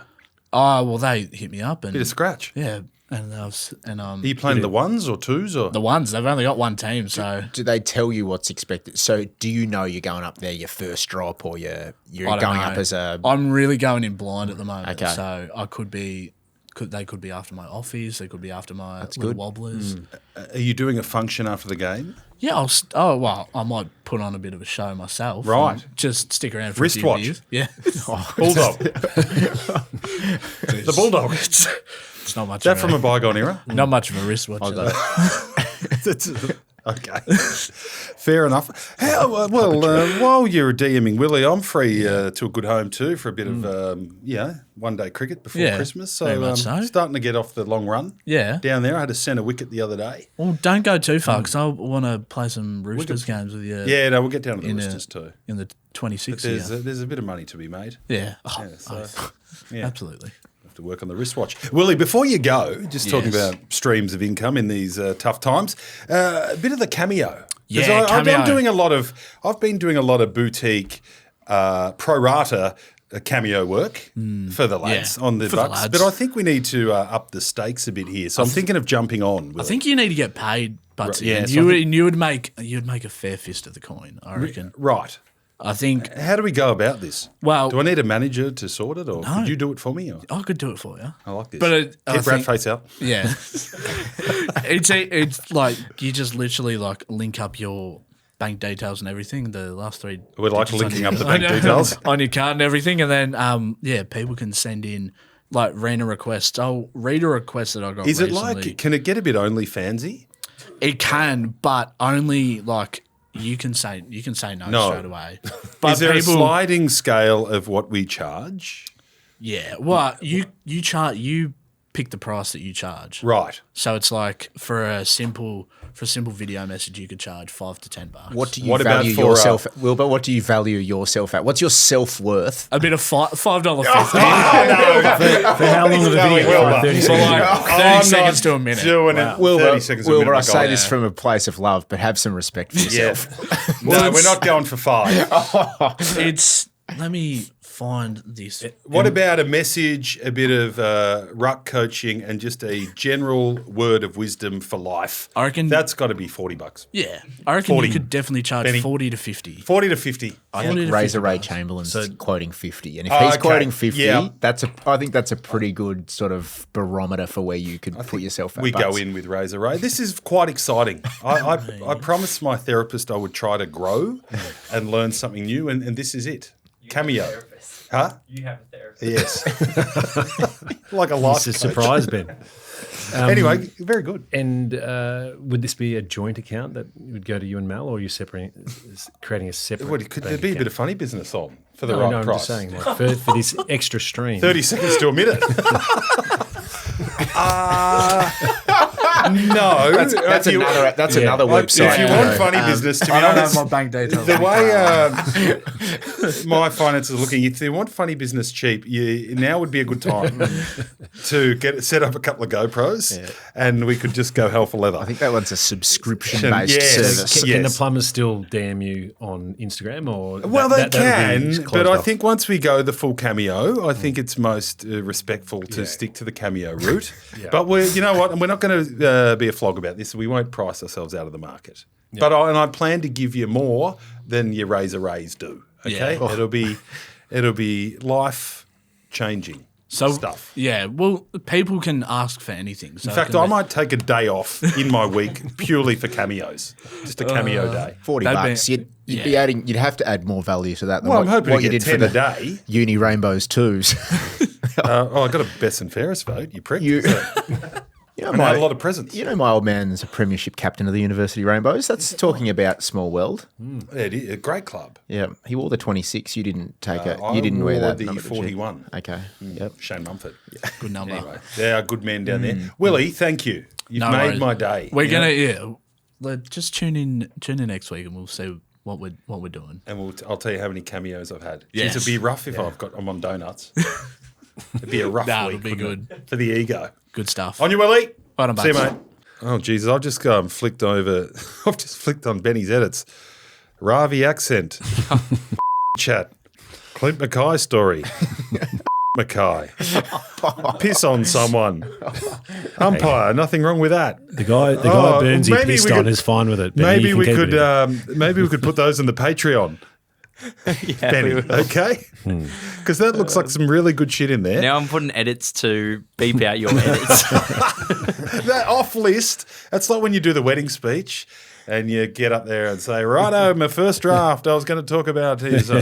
Oh, well, they hit me up and
Bit of scratch.
yeah, and
Are you playing the ones or twos or?
the ones they've only got one team, so
Do they tell you what's expected? So do you know you're going up there your first drop or you're
I don't
going
know.
up as a
I'm really going in blind at the moment.
Okay.
So I they could be after my offies, they could be after my little
good.
wobblers.
Are you doing a function after the game?
Yeah, I might put on a bit of a show myself.
Right.
and just stick around for
Wristwatch.
a few beers. Yeah.
Bulldog. The Bulldog.
It's not much
That
of
from a bygone era?
not much of a wristwatch. though.
Okay. Fair enough. While you're DMing Willie, I'm free to a good home too for a bit of, one-day cricket before
Yeah,
Christmas.
very
So,
much so.
starting to get off the long run.
Yeah.
Down there, I had to centre wicket the other day.
Well, don't go too far because I want to play some Roosters games with you.
Yeah, no, we'll get down to the
in
Roosters too.
in the 26th
There's,
year.
there's a bit of money to be made.
Yeah. Oh,
So, yeah.
absolutely.
Have to work on the wristwatch. Willie, before you go, just talking
Yes.
about streams of income in these tough times, a bit of the Cameo. 'Cause
Yeah,
I've been
Cameo.
doing a lot of boutique pro rata Cameo work for the lads
Yeah,
on the
for the
Bucks.
lads.
But I think we need to up the stakes a bit here. So I'm thinking of jumping on.
I think you need to get paid, Buttsy.
yeah,
and
so I
you would make a fair fist of the coin, I reckon.
Right.
I think
How do we go about this?
Well-
do I need a manager to sort it, or could you do it for me? Or?
I could do it for you.
I like this.
But I
Keep rat
think-
face out.
Yeah. it's like you just literally like link up your bank details and everything. The last 3
We're like
digits on
linking
your-
up the bank details.
on your card and everything, and then people can send in like random requests. I'll read a request that I got.
Is it
recently.
like? Can it get a bit only fansy?
It can, but only like you can say no straight away. But
Is there a sliding scale of what we charge?
Yeah, well, you pick the price that you charge.
Right.
So it's like for a simple video message, you could charge $5 to $10.
What do you
What about
value
for,
yourself, Wilbur? What do you value yourself at? What's your self-worth?
A bit of $5.50
For how long of a video? For 30
for
seconds.
like 30 seconds to a minute.
Doing it.
Wilbur,
30 seconds a minute,
Wilbur, I
my
say
God.
this from a place of love, but have some respect for
Yeah.
yourself.
No, we're not going for 5.
It's let me find this.
What about a message, a bit of ruck coaching, and just a general word of wisdom for life?
I reckon
That's got to be $40.
Yeah, I reckon
40.
you could definitely charge
Benny.
40 to 50.
40 to 50.
I
40
think
to
Razor
50
Ray
bucks.
Chamberlain's quoting 50, and if
Oh,
he's
okay.
quoting 50,
Yeah.
I think that's a pretty good sort of barometer for where you could put yourself at.
We go
Butts.
in with Razor Ray. This is quite exciting. I promised my therapist I would try to grow and learn something new, and this is it. Cameo. Huh?
You have a therapist.
Yes. Like a life
It's a
coach.
surprise, Ben.
Anyway, very good.
And would this be a joint account that would go to you and Mel, or are you creating a separate?
What, could there
bank
be a bit
account?
of funny business on for the
No,
right
no, I'm
price?
just saying, like, for this extra stream.
30 seconds to a minute. No.
That's
If you-
another website.
If you want funny business, to be
I don't
honest,
have my bank details.
the way my finances are looking, if you want funny business cheap, now would be a good time to set up a couple of GoPros, and we could just go hell for leather.
I think that one's a subscription-based
Yes.
service.
Can the
Yes.
plumbers still DM you on Instagram, or
Well,
that
they
would be
can,
closed
but I
off?
think once we go the full Cameo, I think it's most respectful to stick to the Cameo route. But you know what? We're not going to be a flog about this. We won't price ourselves out of the market. But I plan to give you more than your Razor Rays do. Okay,
Yeah.
it'll be life changing stuff.
Yeah, well, people can ask for anything. So
In fact, I might take a day off in my week purely for cameos, just a cameo day.
$40
That'd be-
bucks. You'd
yeah.
be adding. You'd have to add more value to that than
Well, I'm hoping
what
to
you
get
did for
10 a
the
day.
Uni Rainbows twos.
I got a Bess and Ferris vote. You prick.
You-
So
You know,
I had a lot of presents.
You know, my old man's a premiership captain of the University Rainbows. That's talking about small world.
It is a great club.
Yeah, he wore the 26. You didn't take it.
I
You didn't wear
wore
that.
the
number, did you?
41.
Okay. Yep.
Shane Mumford.
good number.
Anyway, they are good men down there. Willie, thank you. You've
No
made
worries.
my day.
We're
You know?
gonna just tune in next week and we'll see what we're doing.
And I'll tell you how many cameos I've had.
Yes.
It'd be rough if I'm on donuts. It'd be a rough
Nah,
week.
it'll be
wouldn't
good.
it? For the ego.
Good stuff.
On you, Willie.
Bye,
See you,
Butts.
mate. Oh, Jesus. I've just flicked over. I've just flicked on Benny's edits. Ravi accent. Chat. Clint Mackay story. Mackay. Piss on someone. Umpire. Nothing wrong with that.
The guy
Oh,
Burnsy
maybe
pissed
we
on
could-
is fine with it. Benny,
Maybe
you can
we
keep
could
it in.
maybe we could put those on the Patreon. Benny, okay? Because that looks like some really good shit in there.
Now I'm putting edits to beep out your edits.
That off list, that's like when you do the wedding speech and you get up there and say, righto, my first draft, I was going to talk about his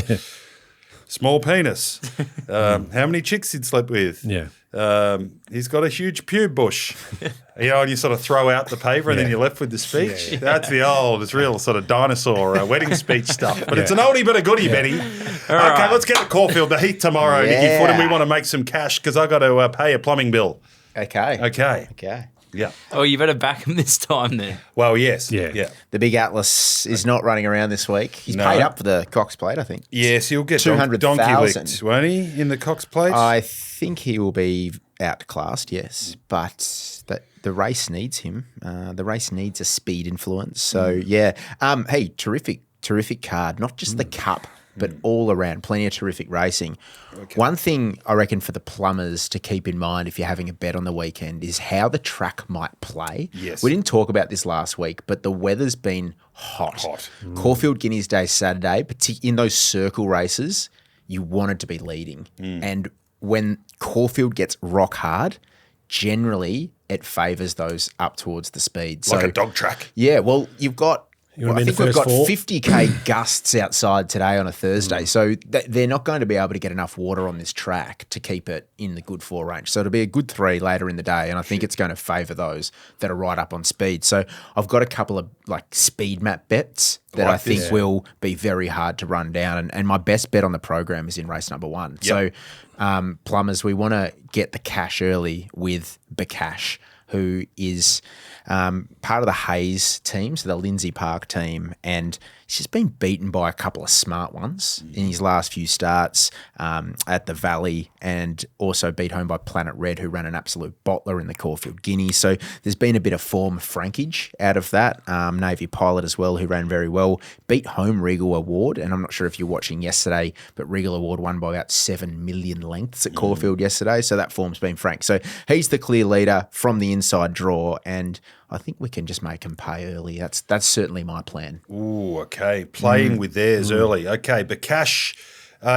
small penis, how many chicks he'd slept with.
Yeah.
He's got a huge pube bush. And you sort of throw out the paper and then you're left with the speech. That's the old, it's real sort of dinosaur wedding speech stuff. But it's an oldie but a goodie, Benny. Okay, let's get to Caulfield, the Heat tomorrow, Nicky Foot, and we want to make some cash because I got to pay a plumbing bill.
Okay.
Okay.
Okay.
Yeah.
Oh, you better back him this time then.
Well, yes.
Yeah.
Yeah.
The big Atlas is not running around this week. He's
No.
paid up for the Cox Plate, I think.
Yes, he'll get
200,000.
donkey licked, won't he, in the Cox plates?
I think he will be outclassed, yes, but the race needs him. The race needs a speed influence. So yeah, hey, terrific card. Not just the cup, but all around. Plenty of terrific racing. Okay. One thing I reckon for the plumbers to keep in mind if you're having a bet on the weekend is how the track might play.
Yes.
We didn't talk about this last week, but the weather's been hot. Caulfield Guineas Day Saturday, particularly in those circle races, you wanted to be leading. And when Caulfield gets rock hard, generally it favours those up towards the speed.
Like
So
a dog track.
yeah, well, you've got
You want
I
to be
think
in
we've
the
got
first
50k gusts outside today on a Thursday, so they're not going to be able to get enough water on this track to keep it in the good 4 range. So it'll be a good 3 later in the day, and I think it's going to favour those that are right up on speed. So I've got a couple of like speed map bets that I think will be very hard to run down, and my best bet on the program is in race number 1. So Plumbers, we want to get the cash early with Bakash, who is part of the Hayes team, so the Lindsay Park team, and he's just been beaten by a couple of smart ones in his last few starts at the Valley, and also beat home by Planet Red, who ran an absolute bottler in the Caulfield Guinea. So there's been a bit of form frankage out of that. Navy Pilot as well, who ran very well, beat home Regal Award, and I'm not sure if you're watching yesterday, but Regal Award won by about 7 million lengths at Caulfield yesterday, so that form's been frank. So he's the clear leader from the inside draw, and I think we can just make him pay early. That's certainly my plan.
Ooh, okay. Playing with theirs early. Okay, Bakash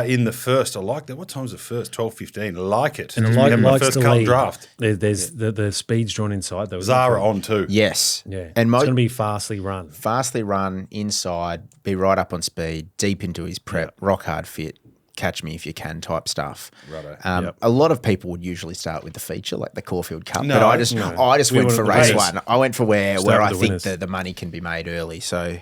in the first. I like that. What time's the first? 12:15. I like it.
And
We
like,
have my
likes
first
the
cup
lead.
draft.
There's the speed's drawn inside though.
Zara on too.
Yes.
Yeah.
And
it's going to be fastly run.
fastly run inside, be right up on speed, deep into his prep, rock hard fit, catch me if you can type stuff.
Righto.
A lot of people would usually start with the feature, like the Caulfield Cup,
No,
but I just
We
went
wanted
for
the
race
winners.
1. I went for where
Start
I
with the
think
winners.
the money can be made early. So,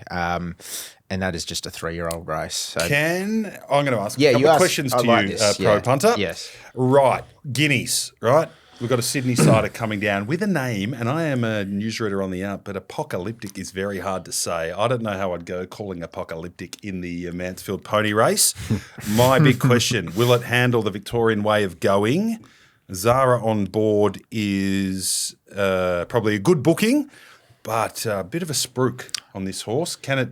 and that is just a 3-year-old race. So
I'm going to ask
Yeah,
a couple
you
of
ask-
questions
I
to
like
you,
this,
Pro
yeah.
Punter.
Yes.
Right. Guineas, right? We've got a Sydney sider coming down with a name, and I am a newsreader on the out, but apocalyptic is very hard to say. I don't know how I'd go calling apocalyptic in the Mansfield pony race. My big question, will it handle the Victorian way of going? Zara on board is probably a good booking, but a bit of a spruik on this horse. Can it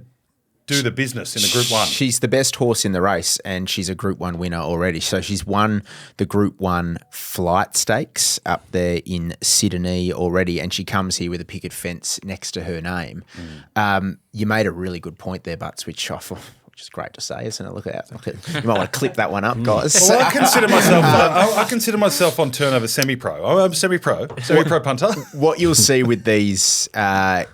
do the business in a Group 1?
She's the best horse in the race, and she's a Group 1 winner already. So she's won the Group 1 flight stakes up there in Sydney already, and she comes here with a picket fence next to her name. You made a really good point there, Butts, which is great to say, isn't it? Look out. You might want to clip that one up, guys.
Well, I consider myself on turnover semi-pro. I'm semi-pro punter.
What you'll see with these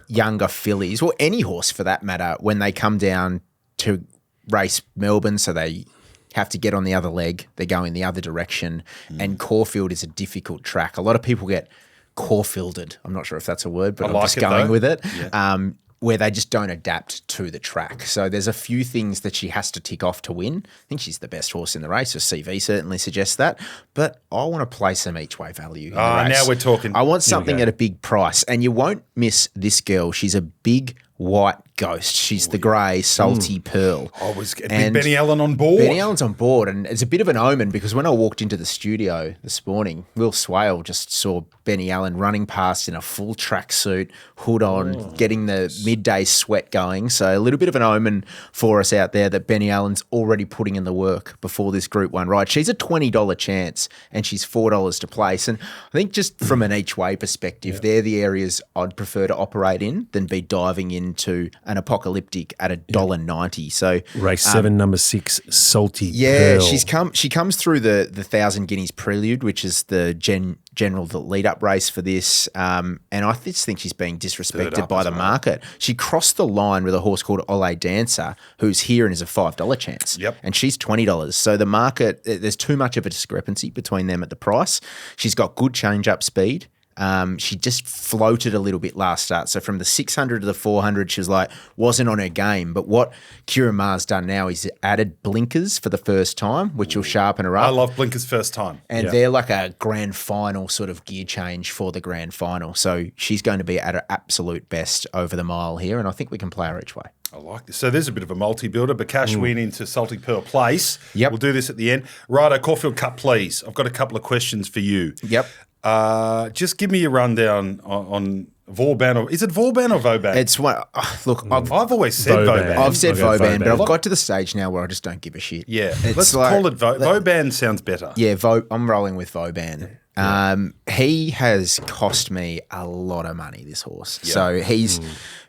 younger fillies, or any horse for that matter, when they come down to race Melbourne, so they have to get on the other leg, they're going the other direction, and Caulfield is a difficult track. A lot of people get Caulfielded. I'm not sure if that's a word, but I'm
like
just
it,
going
though.
with it.
Yeah.
Where they just don't adapt to the track. So there's a few things that she has to tick off to win. I think she's the best horse in the race. Her CV certainly suggests that. But I want to play some each way value in the race.
Now we're talking.
I want something at a big price. And you won't miss this girl. She's a big white ghost. She's the grey salty pearl.
I was getting
And
Benny Allen on board.
Benny Allen's on board, and it's a bit of an omen because when I walked into the studio this morning, Will Swale just saw Benny Allen running past in a full tracksuit, hood on, getting the midday sweat going. So a little bit of an omen for us out there that Benny Allen's already putting in the work before this Group 1 ride. She's a $20 chance, and she's $4 to place. And I think just from an each way perspective, they're the areas I'd prefer to operate in than be diving into an apocalyptic at $1.90. So
Race 7, number 6, Salty
yeah,
Pearl.
she comes through the 1,000 Guineas Prelude, which is the general the lead up race for this, and I just think she's being disrespected by the market. She crossed the line with a horse called Ole Dancer, who's here and is a $5 chance.
Yep.
And she's $20. So the market, there's too much of a discrepancy between them at the price. She's got good change up speed. She just floated a little bit last start. So from the 600 to the 400, she was wasn't on her game. But what Kieran Maher's done now is added blinkers for the first time, which will sharpen her up.
I love blinkers first time.
And they're like a grand final sort of gear change for the grand final. So she's going to be at her absolute best over the mile here. And I think we can play her each way.
I like this. So there's a bit of a multi-builder. Bakash win into Salty Pearl Place.
Yep.
We'll do this at the end. Righto, Caulfield Cup, please. I've got a couple of questions for you.
Yep.
Just give me your rundown on Vauban. Is it Vauban or Vauban?
It's one. Look,
I've always said Vauban.
I've said
I'll go
Vauban, but
Vauban.
I've got to the stage now where I just don't give a shit.
Yeah.
It's
Let's call it Vauban sounds better.
Yeah, I'm rolling with Vauban. He has cost me a lot of money, this horse.
Yeah.
So he's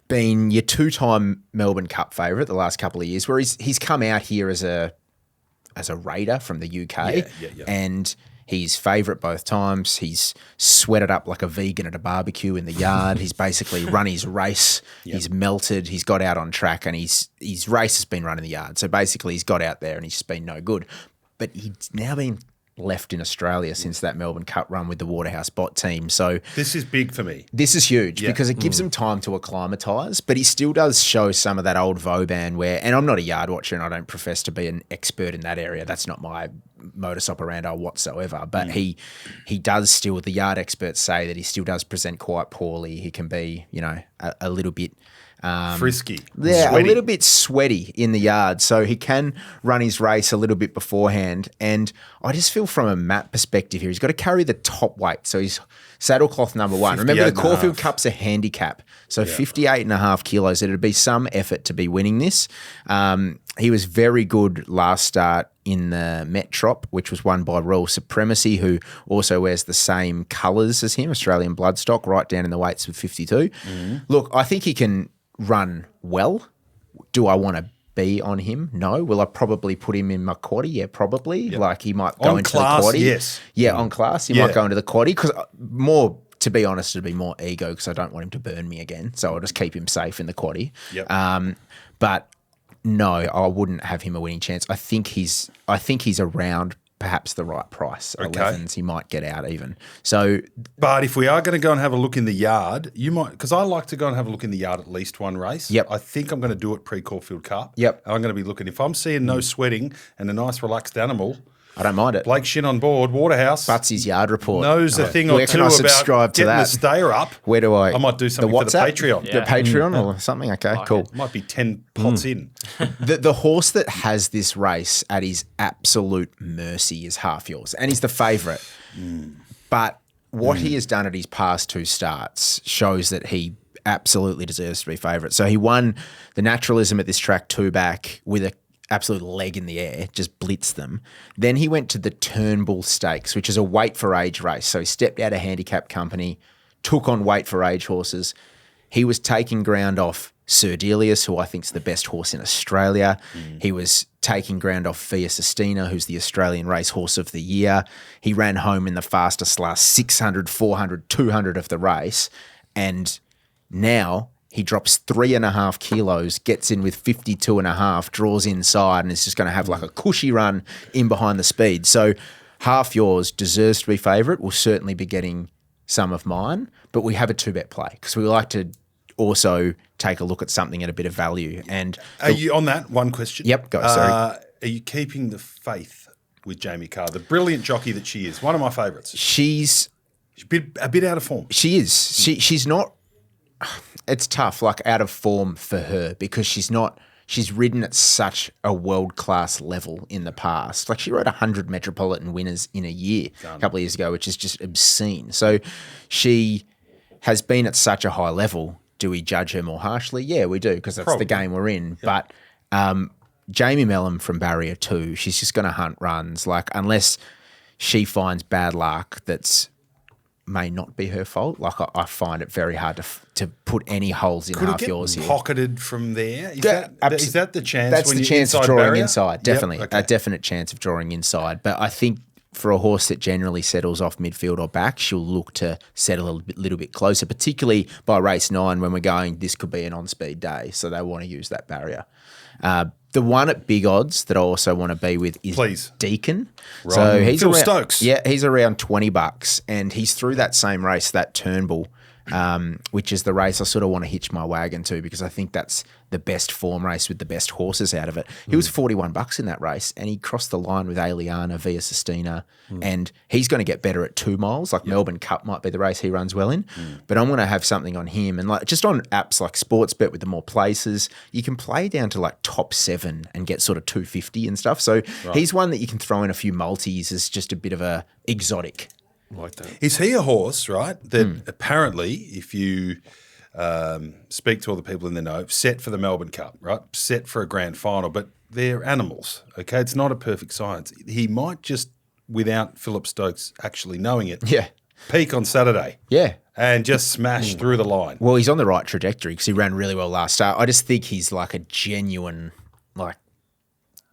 been your 2-time Melbourne Cup favourite the last couple of years, where he's come out here as a raider from the UK.
Yeah.
And He's favourite both times. He's sweated up like a vegan at a barbecue in the yard. He's basically run his race. Yep. He's melted. He's got out on track, and his race has been run in the yard. So basically, he's got out there and he's just been no good. But he's now been left in Australia since that Melbourne Cup run with the Waterhouse Bot team. So
this is big for me.
This is huge because it gives him time to acclimatise, but he still does show some of that old Vauban where, and I'm not a yard watcher and I don't profess to be an expert in that area. That's not my modus operandi whatsoever, but he does still, the yard experts say that he still does present quite poorly. He can be, a little bit
frisky.
Yeah,
sweaty.
A little bit sweaty in the yard. So he can run his race a little bit beforehand. And I just feel from a map perspective here, he's got to carry the top weight. So he's saddlecloth number one. Remember, the Caulfield Cup's a handicap. So 58.5 kilos. It'd be some effort to be winning this. He was very good last start in the Met Trop, which was won by Royal Supremacy, who also wears the same colours as him, Australian bloodstock, right down in the weights with 52. Look, I think he can run well. Do I want to be on him? No. Will I probably put him in my quaddie? Yeah, probably. Yep. Like he might go
on
into
class,
the quaddie.
Yes.
Yeah, on class. He might go into the quaddie because more, to be honest, it'd be more ego because I don't want him to burn me again. So I'll just keep him safe in the quaddie.
Yep.
But no, I wouldn't have him a winning chance. I think he's around perhaps the right price.
Okay.
11s, he might get out even. So,
but if we are going to go and have a look in the yard, you might, because I like to go and have a look in the yard at least one race.
Yep.
I think I'm going to do it pre-Caulfield Cup.
Yep.
And I'm going to be looking, if I'm seeing no sweating and a nice relaxed animal,
I don't mind it.
Blake Shin on board, Waterhouse.
Butsy's yard report.
Knows a thing or
Where
two
can I
about
subscribe to
getting
that?
the stayer up.
Where do I?
I might do something for the Patreon.
The Patreon or something? Okay, cool.
Might be 10 pots in.
The horse that has this race at his absolute mercy is Half Yours, and he's the favourite. But what he has done at his past two starts shows that he absolutely deserves to be favourite. So he won the naturalism at this track 2 back with a absolute leg in the air, just blitzed them. Then he went to the Turnbull Stakes, which is a weight for age race. So he stepped out of handicap company, took on weight for age horses. He was taking ground off Sir Delius, who I think is the best horse in Australia. He was taking ground off Via Sistina, who's the Australian race horse of the year. He ran home in the fastest last 600, 400, 200 of the race. And now he drops 3.5 kilos, gets in with 52.5, draws inside, and is just going to have like a cushy run in behind the speed. So Half Yours deserves to be favourite. Will certainly be getting some of mine, but we have a 2-bet play because we like to also take a look at something at a bit of value. And
Are you on that? One question.
Yep, go. Sorry.
Are you keeping the faith with Jamie Carr, the brilliant jockey that she is? One of my favourites.
She's
a bit out of form.
She is. She's not. It's tough, like out of form for her because she's ridden at such a world-class level in the past. Like she rode 100 Metropolitan winners in a year a couple of years ago, which is just obscene. So she has been at such a high level. Do we judge her more harshly? Yeah, we do because that's the game we're in. Yep. But Jamie Mellon from Barrier 2, she's just going to hunt runs. Like unless she finds bad luck that's may not be her fault. Like I find it very hard to put any holes in Half Yours here.
Pocketed from there? Is that the chance?
That's the chance of drawing
barrier?
inside. Definitely,
Yep, okay.
A definite chance of drawing inside. But I think for a horse that generally settles off midfield or back, she'll look to settle a little bit closer, particularly by race 9 when we're going, this could be an on-speed day. So they want to use that barrier. The one at big odds that I also want to be with is Deacon.
Right.
So he's
Phil
around,
Stokes.
Yeah, he's around $20, and he's through that same race, that Turnbull, which is the race I sort of want to hitch my wagon to because I think that's the best form race with the best horses out of it. He was $41 in that race, and he crossed the line with Aliana, Via Sistina, and he's going to get better at 2 miles. Like Melbourne Cup might be the race he runs well in, but I'm going to have something on him. And like just on apps like Sportsbet with the more places, you can play down to like top 7 and get sort of 250 and stuff. So he's one that you can throw in a few multis as just a bit of a exotic.
Like that.
Is he a horse, right, that apparently, if you speak to all the people in the know, set for the Melbourne Cup, right, set for a grand final, but they're animals, okay? It's not a perfect science. He might just, without Philip Stokes actually knowing it, peak on Saturday.
Yeah.
And just smash through the line.
Well, he's on the right trajectory because he ran really well last start. I just think he's like a genuine, like,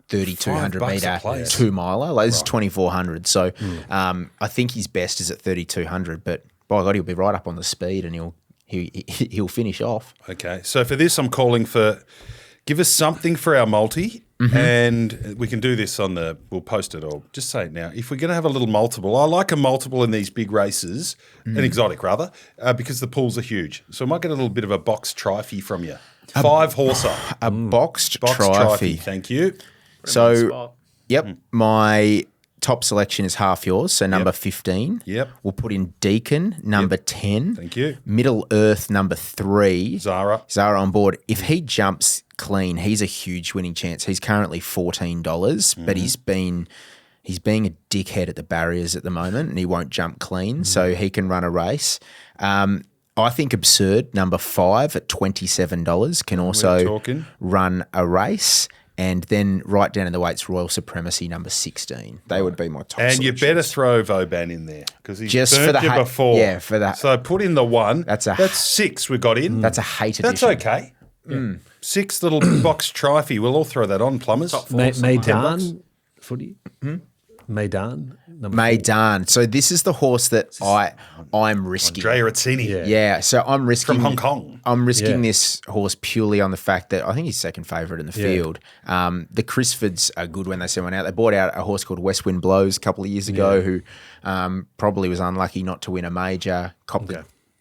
3,200
$5 a
metre
place.
2 miler. Like, this is 2,400. So I think his best is at 3,200. But by God, he'll be right up on the speed and he'll finish off.
Okay, so for this, I'm calling for give us something for our multi, and we can do this on we'll post it or just say it now. If we're going to have a little multiple, I like a multiple in these big races, an exotic rather, because the pools are huge. So I might get a little bit of a box trifie from you. 5 horser.
A boxed
Box
trifie.
thank you.
So, my top selection is half yours, so number 15.
Yep.
We'll put in Deacon, number 10.
Thank you.
Middle Earth, number 3.
Zara
on board. If he jumps clean, he's a huge winning chance. He's currently $14, but he's being a dickhead at the barriers at the moment, and he won't jump clean, so he can run a race. I think Absurd, number 5 at $27, can also run a race. And then right down in the weights, Royal Supremacy, number 16. They would be my top
And you
selections.
better throw Vauban in there because he's
Just
burnt
for the
you
hate-
before.
yeah, for that.
So put in the 1.
That's
6 we got in.
That's a hate
That's
edition.
okay. 6 little box trifie. We'll all throw that on, plumbers.
Maidan footy. Maidan.
Maidan. So this is the horse that I'm risking.
Andrea Rizzini.
Yeah, so I'm risking
From Hong Kong.
I'm risking
Yeah.
this horse purely on the fact that I think he's second favourite in the field. The Crisfords are good when they send one out. They bought out a horse called West Wind Blows a couple of years ago, who probably was unlucky not to win a major. Copped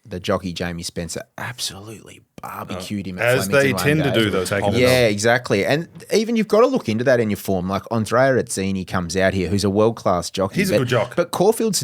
the jockey Jamie Spencer absolutely barbecued him at
As they
Flemington
tend
one
to
day.
do, those pommes.
Yeah, exactly. And even you've got to look into that in your form. Like Andrea Rizzini comes out here, who's a world-class jockey.
He's a good jock.
But Caulfield's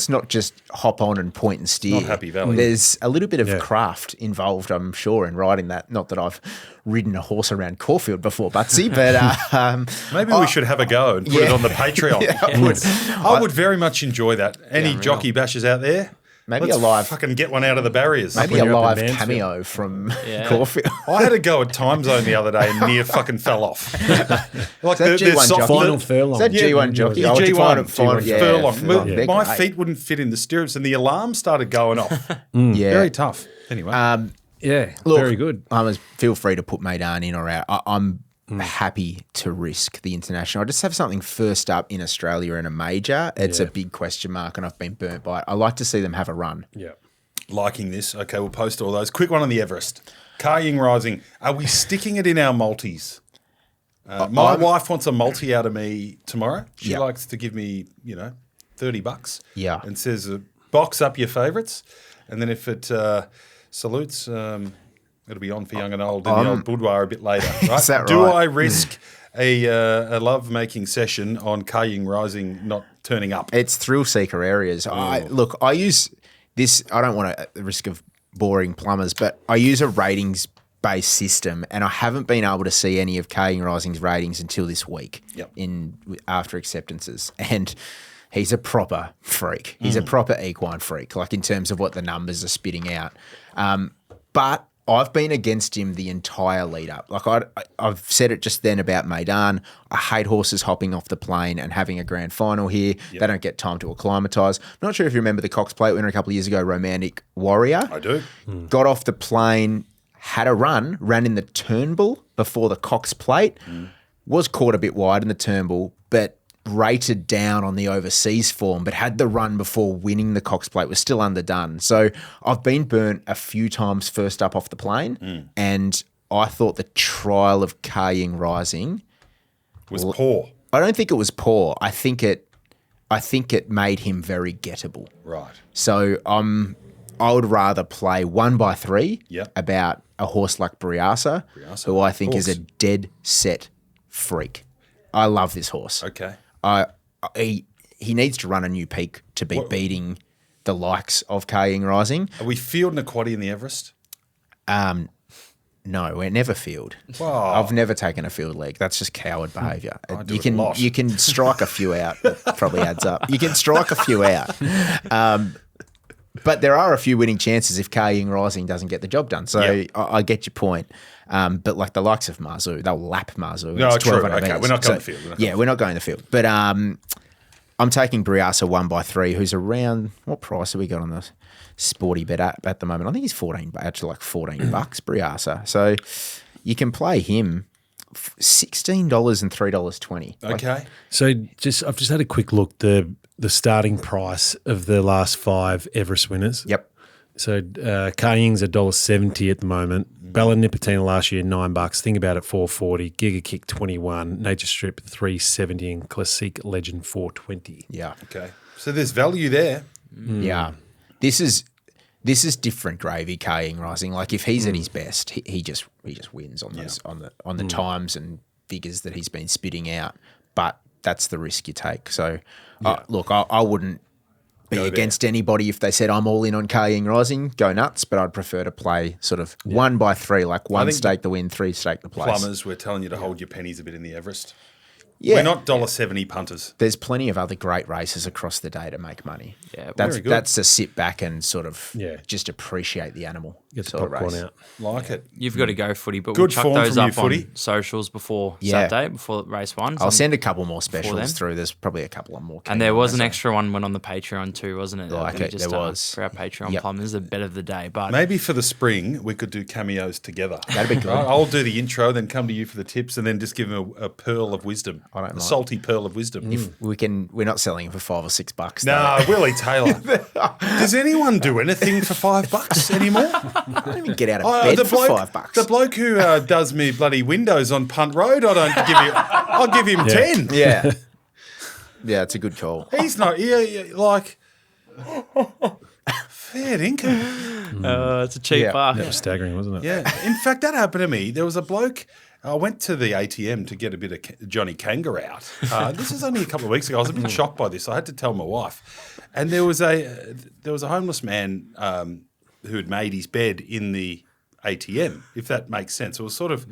not just hop on and point and steer.
Not Happy Valley.
There's a little bit of craft involved, I'm sure, in riding that. Not that I've ridden a horse around Caulfield before, Buttsy, but
Maybe we should have a go and put it on the Patreon. I would very much enjoy that. Any jockey bashers out there?
Maybe
Let's
a live-
fucking get one out of the barriers.
maybe
When
a
you're up
live
in Mansfield.
cameo from Caulfield.
I had a go at Time Zone the other day and near fucking fell off. Like
that G1 jockey?
Final furlong.
Is that G1 jockey?
Yeah,
Oh,
G1,
final- yeah,
furlong.
furlong. They're
My
great.
feet wouldn't fit in the stirrups and the alarm started going off.
Yeah.
Very tough. Anyway.
Yeah,
Look,
very good.
Feel free to put Maidan in or out. I'm happy to risk the international. I just have something first up in Australia in a major. It's a big question mark, and I've been burnt by it. I like to see them have a run.
Yeah.
Liking this. Okay, we'll post all those. Quick one on the Everest. Car Ying Rising. Are we sticking it in our multis? My wife wants a multi out of me tomorrow. She
Yeah.
likes to give me, $30.
Yeah.
And says, box up your favourites. And then if it salutes, it'll be on for young and old in the old boudoir a bit later. Right?
Is that
Do
right?
I risk a love-making session on Car Ying Rising not turning up?
It's thrill seeker areas. I use this. I don't want the risk of boring plumbers, but I use a ratings based system, and I haven't been able to see any of King Rising's ratings until this week.
Yep.
After acceptances, and he's a proper freak. He's a proper equine freak, like in terms of what the numbers are spitting out. But I've been against him the entire lead up. Like I've said it just then about Maidan. I hate horses hopping off the plane and having a grand final here. Yep. They don't get time to acclimatise. I'm not sure if you remember the Cox Plate winner a couple of years ago, Romantic Warrior.
I do.
Got off the plane, had a ran in the Turnbull before the Cox Plate. Was caught a bit wide in the Turnbull, but rated down on the overseas form, but had the run before winning the Cox Plate, was still underdone. So I've been burnt a few times first up off the plane, and I thought the trial of King Rising
was poor.
I don't think it was poor. I think it made him very gettable.
Right.
So I would rather play 1x3
Yep.
about a horse like Briasa, who I think is a
Horse.
dead set freak. I love this horse.
Okay.
He needs to run a new peak to be beating the likes of King Rising.
Are we fielding a quaddie in the Everest?
No, we're never field.
Wow.
I've never taken a field leg. That's just coward behaviour.
do it a lot.
You can strike a few out. That probably adds up. You can strike a few out. But there are a few winning chances if King Rising doesn't get the job done. So
Yep.
I get your point. But like the likes of Marzu, they'll lap Marzu.
No,
It's
true.
1,200
Okay,
metres.
we're not going to field.
We're not going to field. But I'm taking Briasa 1x3, who's around, what price have we got on the sporty bet at the moment? I think he's $14, actually like $14 Briasa. So you can play him. $16 and $3.20.
Okay.
So I've just had a quick look. The starting price of the last 5 Everest winners.
Yep.
So Carying's $1.70 at the moment. Bella Nipotina last year $9. Think About It $4.40. Giga Kick $21. Nature Strip $3.70 and Classique Legend $4.20.
Yeah.
Okay. So there's value there.
Yeah. This is different gravy, Carrying Rising. Like if he's at his best, he just wins on those on the times and figures that he's been spitting out. But that's the risk you take. So look, I wouldn't be against anybody if they said I'm all in on Carrying Rising. Go nuts, but I'd prefer to play sort of 1 by 3, like 1 stake the win, 3 stake the place.
Plumbers, we're telling you to hold your pennies a bit in the Everest.
Yeah.
We're not $1.70 punters.
There's plenty of other great races across the day to make money.
Yeah,
that's to sit back and sort of
just
appreciate the animal.
Get the
sort of
popcorn
race.
out.
Like it.
You've got to go, Footy, but
Good
we'll chuck
form
those
from you,
up
Footy.
on socials before
Yeah.
Saturday, before race 1.
I'll send a couple more
then.
specials through. There's probably a couple of more.
And there was an extra one went on the Patreon too, wasn't it?
Like it, there was.
For our Patreon
Yep.
plumbers, the bet of the day. But
Maybe for the spring, we could do cameos together.
That'd be good.
Right? I'll do the intro, then come to you for the tips, and then just give him a pearl of wisdom.
I don't
a
mind.
salty pearl of wisdom.
We're not selling it for $5 or $6.
No, Willy Taylor. Does anyone do anything for $5 anymore?
I don't even get out of bed for $5.
The bloke who does me bloody windows on Punt Road, I'll give him 10.
Yeah. Yeah, it's a good call.
He's not, like, fair income.
it's a cheap
Yeah.
buck.
That was staggering, wasn't it?
Yeah. In fact, that happened to me. There was a bloke. I went to the ATM to get a bit of Johnny Kanga out. This was only a couple of weeks ago. I was a bit shocked by this. I had to tell my wife. And there was a homeless man who had made his bed in the ATM, if that makes sense. It was sort of,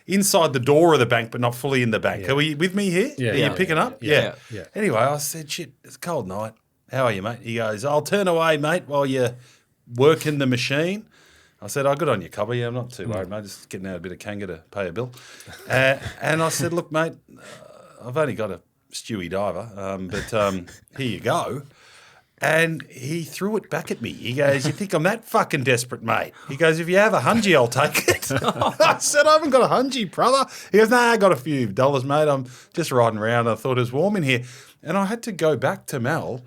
inside the door of the bank, but not fully in the bank.
Yeah.
Are we with me here?
Yeah.
Are
Yeah.
you picking up?
Yeah.
Yeah. Anyway, I said, shit, it's a cold night. How are you, mate? He goes, I'll turn away, mate, while you're working the machine. I said, good on you, Cobber. Yeah, I'm not too worried, mate. Just getting out a bit of Kanga to pay a bill. And I said, look, mate, I've only got a Stewie diver, but here you go. And he threw it back at me. He goes, you think I'm that fucking desperate, mate? He goes, if you have a hungy, I'll take it. I said, I haven't got a hungy, brother. He goes, I got a few dollars, mate. I'm just riding around. I thought it was warm in here. And I had to go back to Mel.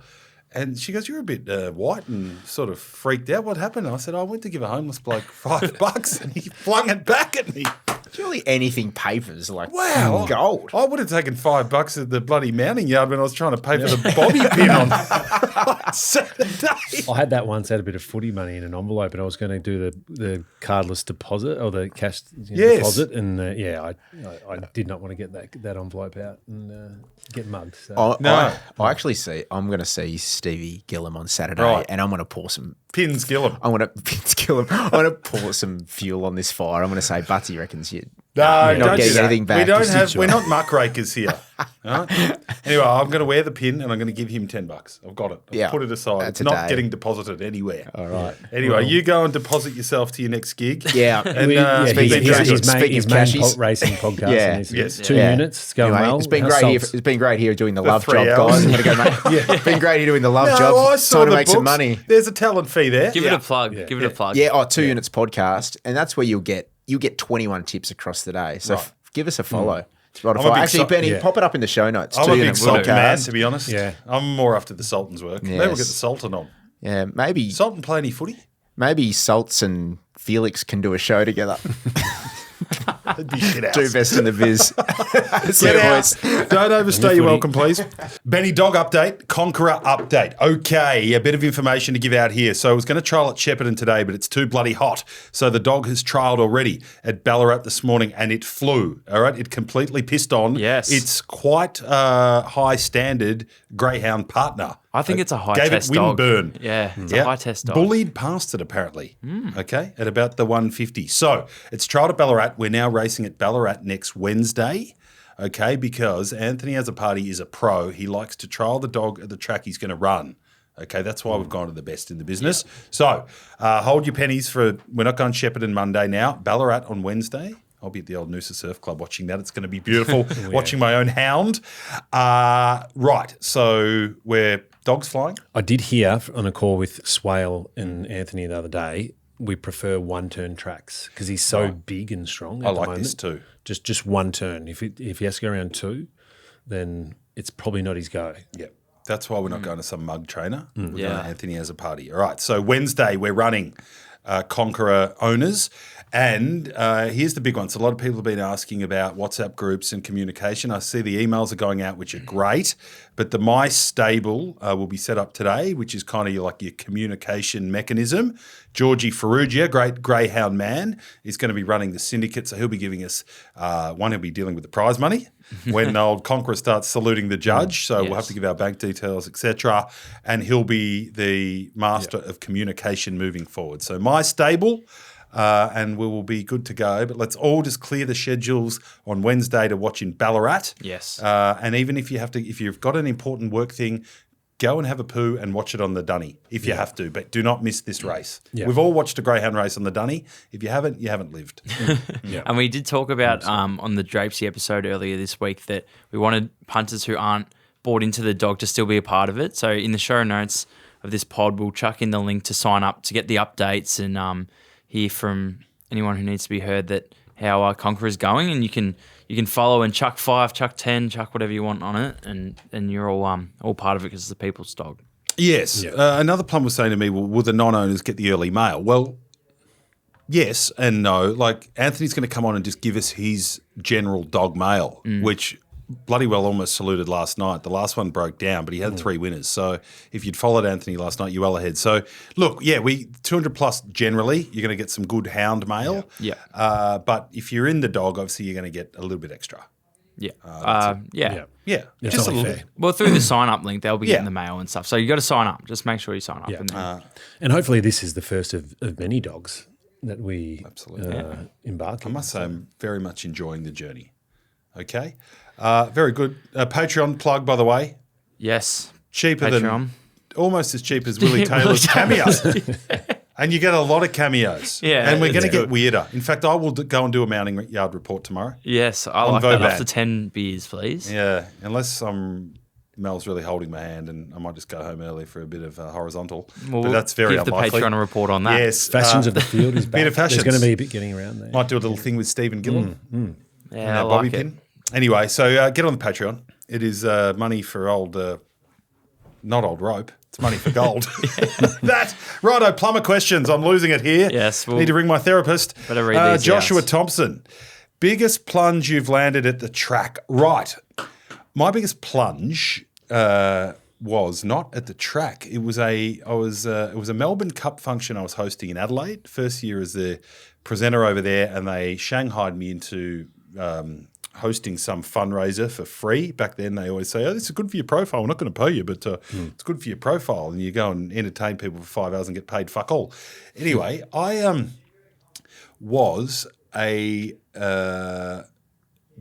And she goes, you're a bit white and sort of freaked out. What happened? I said, I went to give a homeless bloke $5 and he flung it back at me.
Surely anything papers like
Wow.
gold.
I would have taken $5 at the bloody mounting yard when I was trying to pay for the bobby pin on Saturday.
I had that once, had a bit of footy money in an envelope, and I was going to do the cardless deposit or the cash deposit, and I did not want to get that envelope out and get mugged. So.
I actually I'm going to see Stevie Gillum on Saturday,
Right.
and I'm going to pour some.
Pins Gillum.
I'm going to pour some fuel on this fire. I'm going to say, Buttsy reckons you're
No,
not
don't
getting
do that.
anything back.
We're not muckrakers here. Right? Anyway, I'm going to wear the pin and I'm going to give him $10. I've got it. I've put it aside. It's not getting deposited anywhere.
All right.
Anyway, you go and deposit yourself to your next gig.
Yeah.
And
Speaking
his
of
main
cashies.
racing podcast.
Yeah.
And
Yes.
2
Yeah.
minutes. It's going
Anyway,
well.
it's been
How's
great here.
salts?
It's been great here doing the love
3
job,
hours.
guys. I'm going to go, mate. It's been great here doing the love job.
I saw
Trying to
the
make some
books.
money.
There's a talent fee there.
Give it a plug. Give it a plug.
Yeah, 2 Units podcast, and that's where you'll get 21 tips across the day. So
Right.
give us a follow.
I'm a
Spotify.
big
Actually, Benny,
yeah.
pop it up in the show notes.
I'm
2
a big
Units
Sultan man,
podcast.
to be honest.
Yeah.
I'm more after the Sultan's work. Maybe we'll get the
Yes.
Sultan on.
Yeah, maybe
Sultan play any footy?
Salts and Felix can do a show together.
That'd be shit house.
Do best in the biz. See
Get
you,
out.
boys.
Don't overstay your welcome, please. Benny Dog update, Conqueror update. Okay, a bit of information to give out here. So I was going to trial at Shepparton today, but it's too bloody hot. So the dog has trialled already at Ballarat this morning, and it flew. All right, it completely pissed on.
Yes.
It's quite high standard greyhound partner.
I think it's a high
Gave
test
it
dog.
windburn.
Yeah, it's a high test dog.
Bullied past it, apparently. Okay, at about the 150. So it's trialled at Ballarat. We're now racing at Ballarat next Wednesday. Okay, because Anthony as a party is a pro. He likes to trial the dog at the track he's going to run. Okay, that's why we've gone to the best in the business. So hold your pennies for, we're not going Shepparton Monday now. Ballarat on Wednesday. I'll be at the old Noosa Surf Club watching that. It's going to be beautiful, watching my own hound. Right, so we're dogs flying.
I did hear on a call with Swale and Anthony the other day we prefer one-turn tracks because he's so big and strong.
I
at the
like
moment.
this too.
Just one turn. If he has to go around 2, then it's probably not his go.
Yeah. That's why we're not going to some mug trainer. We're going
Yeah.
to Anthony as a party. All right. So Wednesday, we're running Conqueror owners. And here's the big one. So a lot of people have been asking about WhatsApp groups and communication. I see the emails are going out, which are great. But the My Stable will be set up today, which is kind of like your communication mechanism. Georgie Ferrugia, great greyhound man, is going to be running the syndicate. So he'll be giving us he'll be dealing with the prize money when old Conqueror starts saluting the judge. So we'll have to give our bank details, etc. And he'll be the master of communication moving forward. So My Stable. And we will be good to go. But let's all just clear the schedules on Wednesday to watch in Ballarat.
Yes.
And even if you've got an important work thing, go and have a poo and watch it on the dunny if you have to. But do not miss this race.
Yeah.
We've all watched a greyhound race on the dunny. If you haven't, you haven't lived.
And we did talk about on the Drapesy episode earlier this week that we wanted punters who aren't bought into the dog to still be a part of it. So in the show notes of this pod, we'll chuck in the link to sign up to get the updates and hear from anyone who needs to be heard that how our Conqueror is going, and you can follow and chuck 5, chuck 10, chuck whatever you want on it, and you're all part of it because it's the people's dog.
Yes. Another plum was saying to me, well, will the non-owners get the early mail? Well, yes and no. Like Anthony's going to come on and just give us his general dog mail, which bloody well almost saluted last night. The last one broke down, but he had 3 winners. So if you'd followed Anthony last night, you're well ahead. So look, we 200 plus generally, you're going to get some good hound mail.
Yeah.
But if you're in the dog, obviously you're going to get a little bit extra.
Yeah.
Yeah.
It's
just a
only
little
fair.
Well, through the sign up link, they'll be
Yeah.
getting the mail and stuff. So you got to sign up. Just make sure you sign up.
Yeah.
And then,
And hopefully this is the first of many dogs that we embark
I
on.
must say I'm very much enjoying the journey. Okay. Very good. Patreon plug, by the way.
yes.
Cheaper
Patreon.
than almost as cheap as Willy Taylor's cameo. And you get a lot of cameos.
Yeah,
And we're going to
it's
get
good.
weirder. In fact, I will go and do a mounting yard report tomorrow.
Yes. I
On
like that.
Voban.
After 10 beers, please.
Yeah. Unless Mel's really holding my hand and I might just go home early for a bit of horizontal.
Well,
but that's very
give
unlikely.
the Patreon a report on that.
Yes.
Fashions of the field is back.
bit of fashions.
There's going to be a bit getting around there.
Might do a little thing with Stephen Gillen.
Yeah, I
Bobby
like it.
pin. Anyway, so get on the Patreon. It is money for not old rope. It's money for gold. Righto, plumber questions. I'm losing it here.
Yes,
Need to ring my therapist.
Better read these
Joshua
out.
Thompson. Biggest plunge you've landed at the track. Right. My biggest plunge was not at the track. It was a Melbourne Cup function I was hosting in Adelaide. First year as the presenter over there, and they shanghaied me into hosting some fundraiser for free. Back then, they always say, "Oh, this is good for your profile. We're not going to pay you, but it's good for your profile." And you go and entertain people for 5 hours and get paid fuck all. Anyway, I was a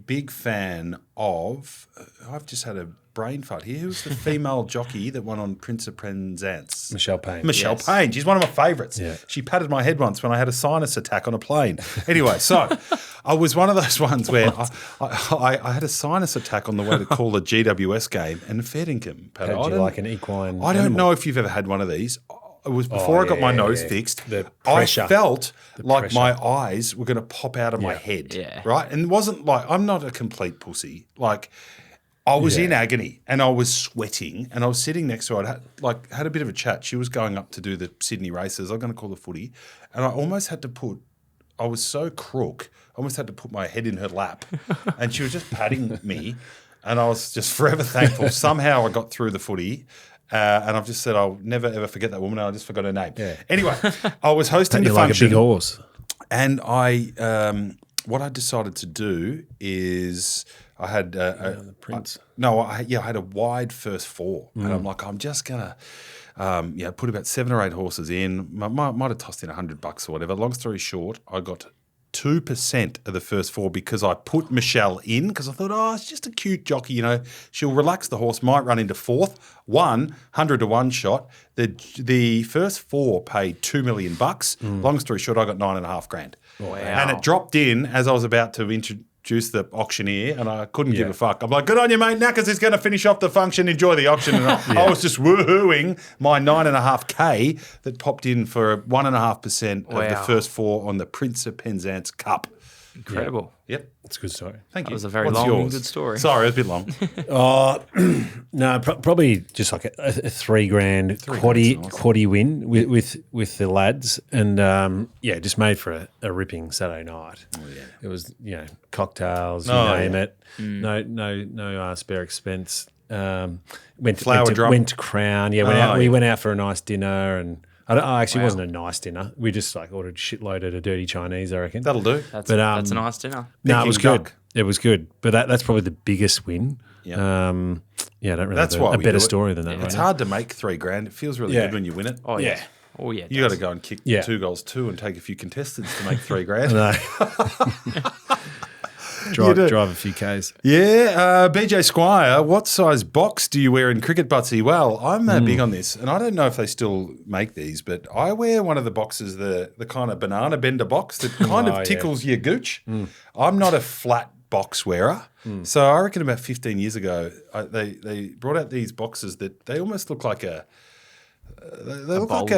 big fan of. I've just had a brain fart here. Who's the female jockey that won on Prince of Penzance?
Michelle Payne.
Michelle
Yes.
Payne. She's one of my favourites.
Yeah.
She patted my head once when I had a sinus attack on a plane. Anyway, so I was one of those ones where I had a sinus attack on the way to call a GWS game, and fair dinkum. Pat,
How'd you like an equine
I don't
animal?
know if you've ever had one of these. It was before I got my nose fixed.
The pressure.
I felt like
pressure.
my eyes were going to pop out of my head.
Yeah.
Right? And it wasn't like, I'm not a complete pussy. Like, I was in agony and I was sweating and I was sitting next to her. I had a bit of a chat. She was going up to do the Sydney races. I'm going to call the footy. And I almost had to I was so crook, I almost had to put my head in her lap. And she was just patting me. And I was just forever thankful. Somehow I got through the footy. And I've just said I'll never, ever forget that woman. And I just forgot her name.
Yeah.
Anyway, I was hosting the
You're like a
function.
big horse.
And what I decided to do is I had
the Prince.
I had a wide first four, and I'm like, I'm just gonna, put about 7 or 8 horses in. Might have tossed in $100 or whatever. Long story short, I got 2% of the first 4 because I put Michelle in because I thought, it's just a cute jockey, she'll relax the horse, might run into 4th. 100 to 1 shot. The first 4 paid $2 million. Long story short, I got $9.5 grand.
Wow.
And it dropped in as I was about to introduce Juice, the auctioneer, and I couldn't give a fuck. I'm like, good on you, mate. Knackers is going to finish off the function. Enjoy the auction. And I was just woohooing my 9.5K that popped in for 1.5% of the first 4 on the Prince of Penzance Cup.
Incredible.
Yep.
It's a good story.
Thank you.
That was a very
What's
long
yours?
and good story.
Sorry, it was a bit long.
No, probably just like a $3,000 quaddy win with the lads, and just made for a ripping Saturday night. Oh, yeah. It was cocktails, you name it. No spare expense. Went to Crown. Yeah, we went out for a nice dinner, and it wasn't a nice dinner. We just ordered shitload at a dirty Chinese, I reckon.
That'll do.
That's a nice dinner.
No, it was
Peking
good.
duck.
It was good, but that's probably the biggest win.
Yeah.
I don't really
That's
have
why
a
we
better
do it.
story than that.
It's
right
hard to make $3,000. It feels really good when you win it.
Oh, yeah. Oh, yeah.
You got to go and kick 2 goals too and take a few contestants to make $3,000.
Drive a few Ks.
Yeah, BJ Squire, what size box do you wear in cricket, Buttsy? Well, I'm big on this, and I don't know if they still make these, but I wear one of the boxes, the kind of banana bender box that kind of tickles your gooch. I'm not a flat box wearer. So I reckon about 15 years ago, they brought out these boxes that they almost look like they look like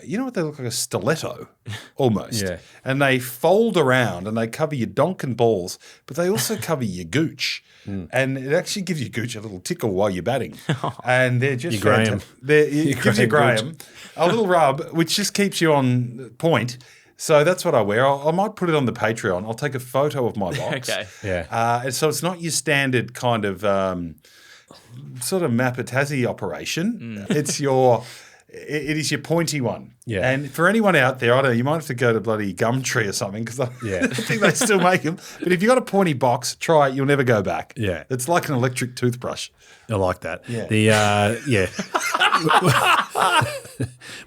you know what they look like, a stiletto almost.
Yeah.
And they fold around and they cover your donk and balls, but they also cover your gooch. And it actually gives your gooch a little tickle while you're batting. And they're just fantastic. It gives you Graham a little rub, which just keeps you on point. So that's what I wear. I might put it on the Patreon. I'll take a photo of my box.
Okay.
Yeah.
And so it's not your standard kind of sort of Mapatazzi operation. It is your pointy one.
Yeah.
And for anyone out there, I don't know, you might have to go to bloody Gumtree or something because I think they still make them. But if you've got a pointy box, try it. You'll never go back.
Yeah.
It's like an electric toothbrush.
I like that.
Yeah.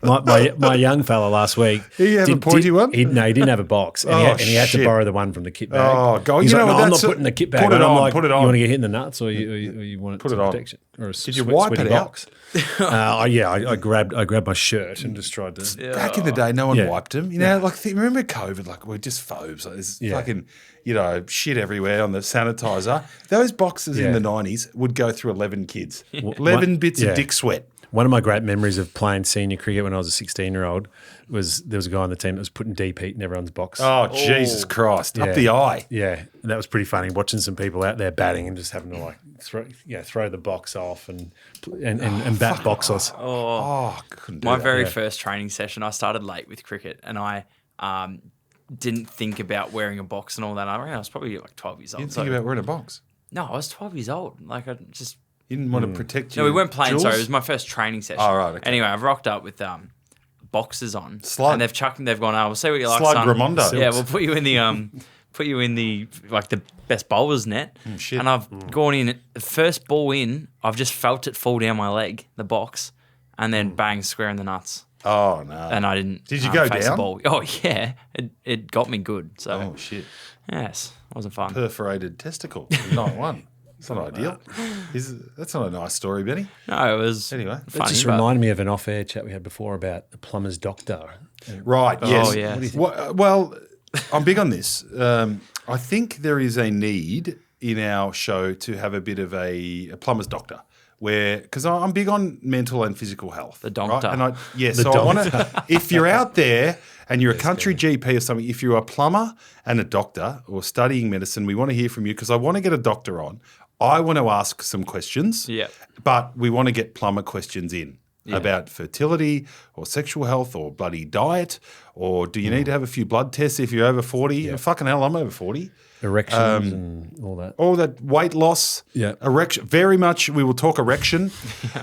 My young fella last week.
Did he have a pointy one?
He didn't have a box, and he had to
shit.
borrow the one from the kit bag.
Oh, God.
He's
You know
like,
what,
no, I'm
that's
not
a-
putting the kit bag
put it
on. I'm
on,
like,
put it
you
on.
want to get hit in the nuts, or you want it
Put
some
it on.
protection, or a
Did you wipe
sweaty
it out?
box? I grabbed my shirt and just tried to.
Back in the day, no one
Yeah.
wiped them. You know, remember COVID? Like, we're just phobes. Like, there's fucking, shit everywhere on the sanitizer. Those boxes in the 90s would go through 11 kids. 11 bits of dick sweat.
One of my great memories of playing senior cricket when I was a 16-year-old was there was a guy on the team that was putting deep heat in everyone's box.
Oh, Jesus Christ. Up the eye.
Yeah, and that was pretty funny watching some people out there batting and just having to throw the box off and bat boxless.
Oh, couldn't do
My
that.
very first training session, I started late with cricket, and I didn't think about wearing a box and all that. I reckon I was probably like 12 years old.
You didn't think about wearing a box.
No, I was 12 years old. Like, I just...
You didn't want to protect you.
No, we weren't playing.
Jules?
Sorry, it was my first training session.
Oh, right, okay.
Anyway, I've rocked up with boxes on,
Slug.
and they've gone. Oh, we'll see what you like,
Slug
son.
Raimondo.
Yeah, we'll put you in the like the best bowlers net.
Shit.
And I've gone in. The first ball in, I've just felt it fall down my leg, the box, and then bang, square in the nuts.
Oh, no.
And I didn't.
Did you go
face
down?
The ball. Oh yeah, it got me good. So
Oh, shit.
yes, it wasn't fun.
Perforated testicle. Not one. It's not ideal. That's not a nice story, Benny.
No, it was
Anyway.
It
funny.
just
but-
reminded me of an off-air chat we had before about the plumber's doctor.
Right, yes.
yeah. What do you
Well, I'm big on this. I think there is a need in our show to have a bit of a plumber's doctor. Because I'm big on mental and physical health.
The doctor.
Right? And so I want to, if you're out there and you're a country GP or something, if you're a plumber and a doctor or studying medicine, we want to hear from you because I want to get a doctor on. I want to ask some questions,
Yeah.
but we want to get plumber questions in about fertility or sexual health or bloody diet or do you need to have a few blood tests if you're over 40? Fucking hell, I'm over 40.
Erections and all that.
All that weight loss,
Yeah.
erection, very much we will talk erection.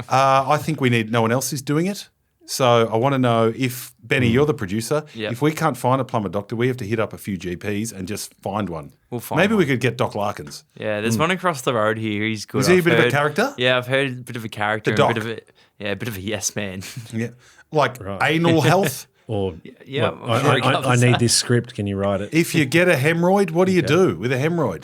I think we need, no one else is doing it. So I want to know if, Benny, you're the producer,
Yep.
if we can't find a plumber doctor, we have to hit up a few GPs and just find one.
We'll find
Maybe we
one.
could get Doc Larkins.
Yeah, there's one across the road here. He's good.
Is he a
I've
bit of a
heard-
character?
Yeah, I've heard a bit of a character.
The
and
doc.
a bit of a yes man.
Yeah. Like anal health.
Or
Yeah,
look,
I'm sure he
I
covers
need
that.
this script. Can you write it?
If you get a hemorrhoid, what do you do with a hemorrhoid?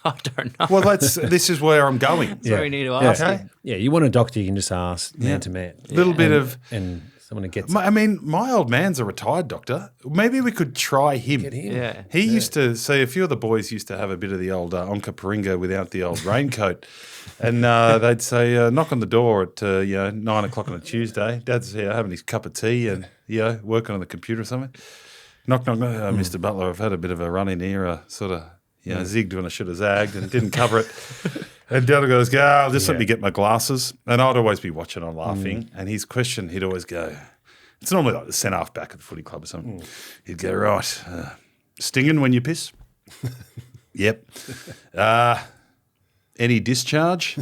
I don't know.
Well, this is where I'm going.
That's what we need to ask.
Okay.
him.
Yeah, you want a doctor, you can just ask man to man.
Little bit of
and Someone who gets
my old man's a retired doctor. Maybe we could try him.
Yeah.
He used to say a few of the boys used to have a bit of the old Onka Paringa without the old raincoat. And they'd say, knock on the door at 9 o'clock on a Tuesday. Dad's here having his cup of tea and working on the computer or something. Knock, knock, knock. Mr. Butler, I've had a bit of a run in here. Sort of zigged when I should have zagged and didn't cover it. And Dad goes, just let me get my glasses. And I'd always be watching and laughing. And his question, he'd always go, it's normally like the centre-half back at the footy club or something. He'd go, right, stinging when you piss? Yep. Any discharge?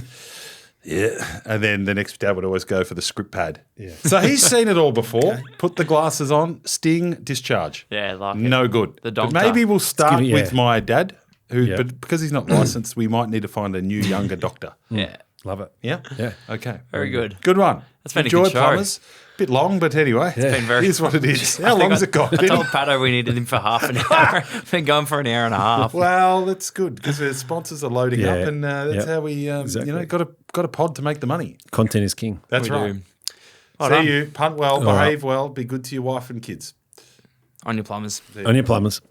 Yeah. And then the next dad would always go for the script pad. Yeah. So he's seen it all before. Put the glasses on, sting, discharge.
Yeah, like
no good.
The
But
donker.
maybe we'll start with my dad, but because he's not licensed, we might need to find a new younger doctor.
Yeah.
Love it.
Yeah?
Yeah.
Okay.
Very good.
Good one.
That's been a
Enjoy
good show.
Plumbers. Bit long, but anyway. It's
been very-
Here's what it is. How long has it got?
I told Patto we needed him for half an hour. Been going for an hour and a half.
Well, that's good because the sponsors are loading
Yeah.
up, and that's how we, got a pod to make the money.
Content is king.
That's
We
right.
do. Well
See
done.
you. Punt well, behave well, be good to your wife and kids.
On your plumbers.
On your plumbers.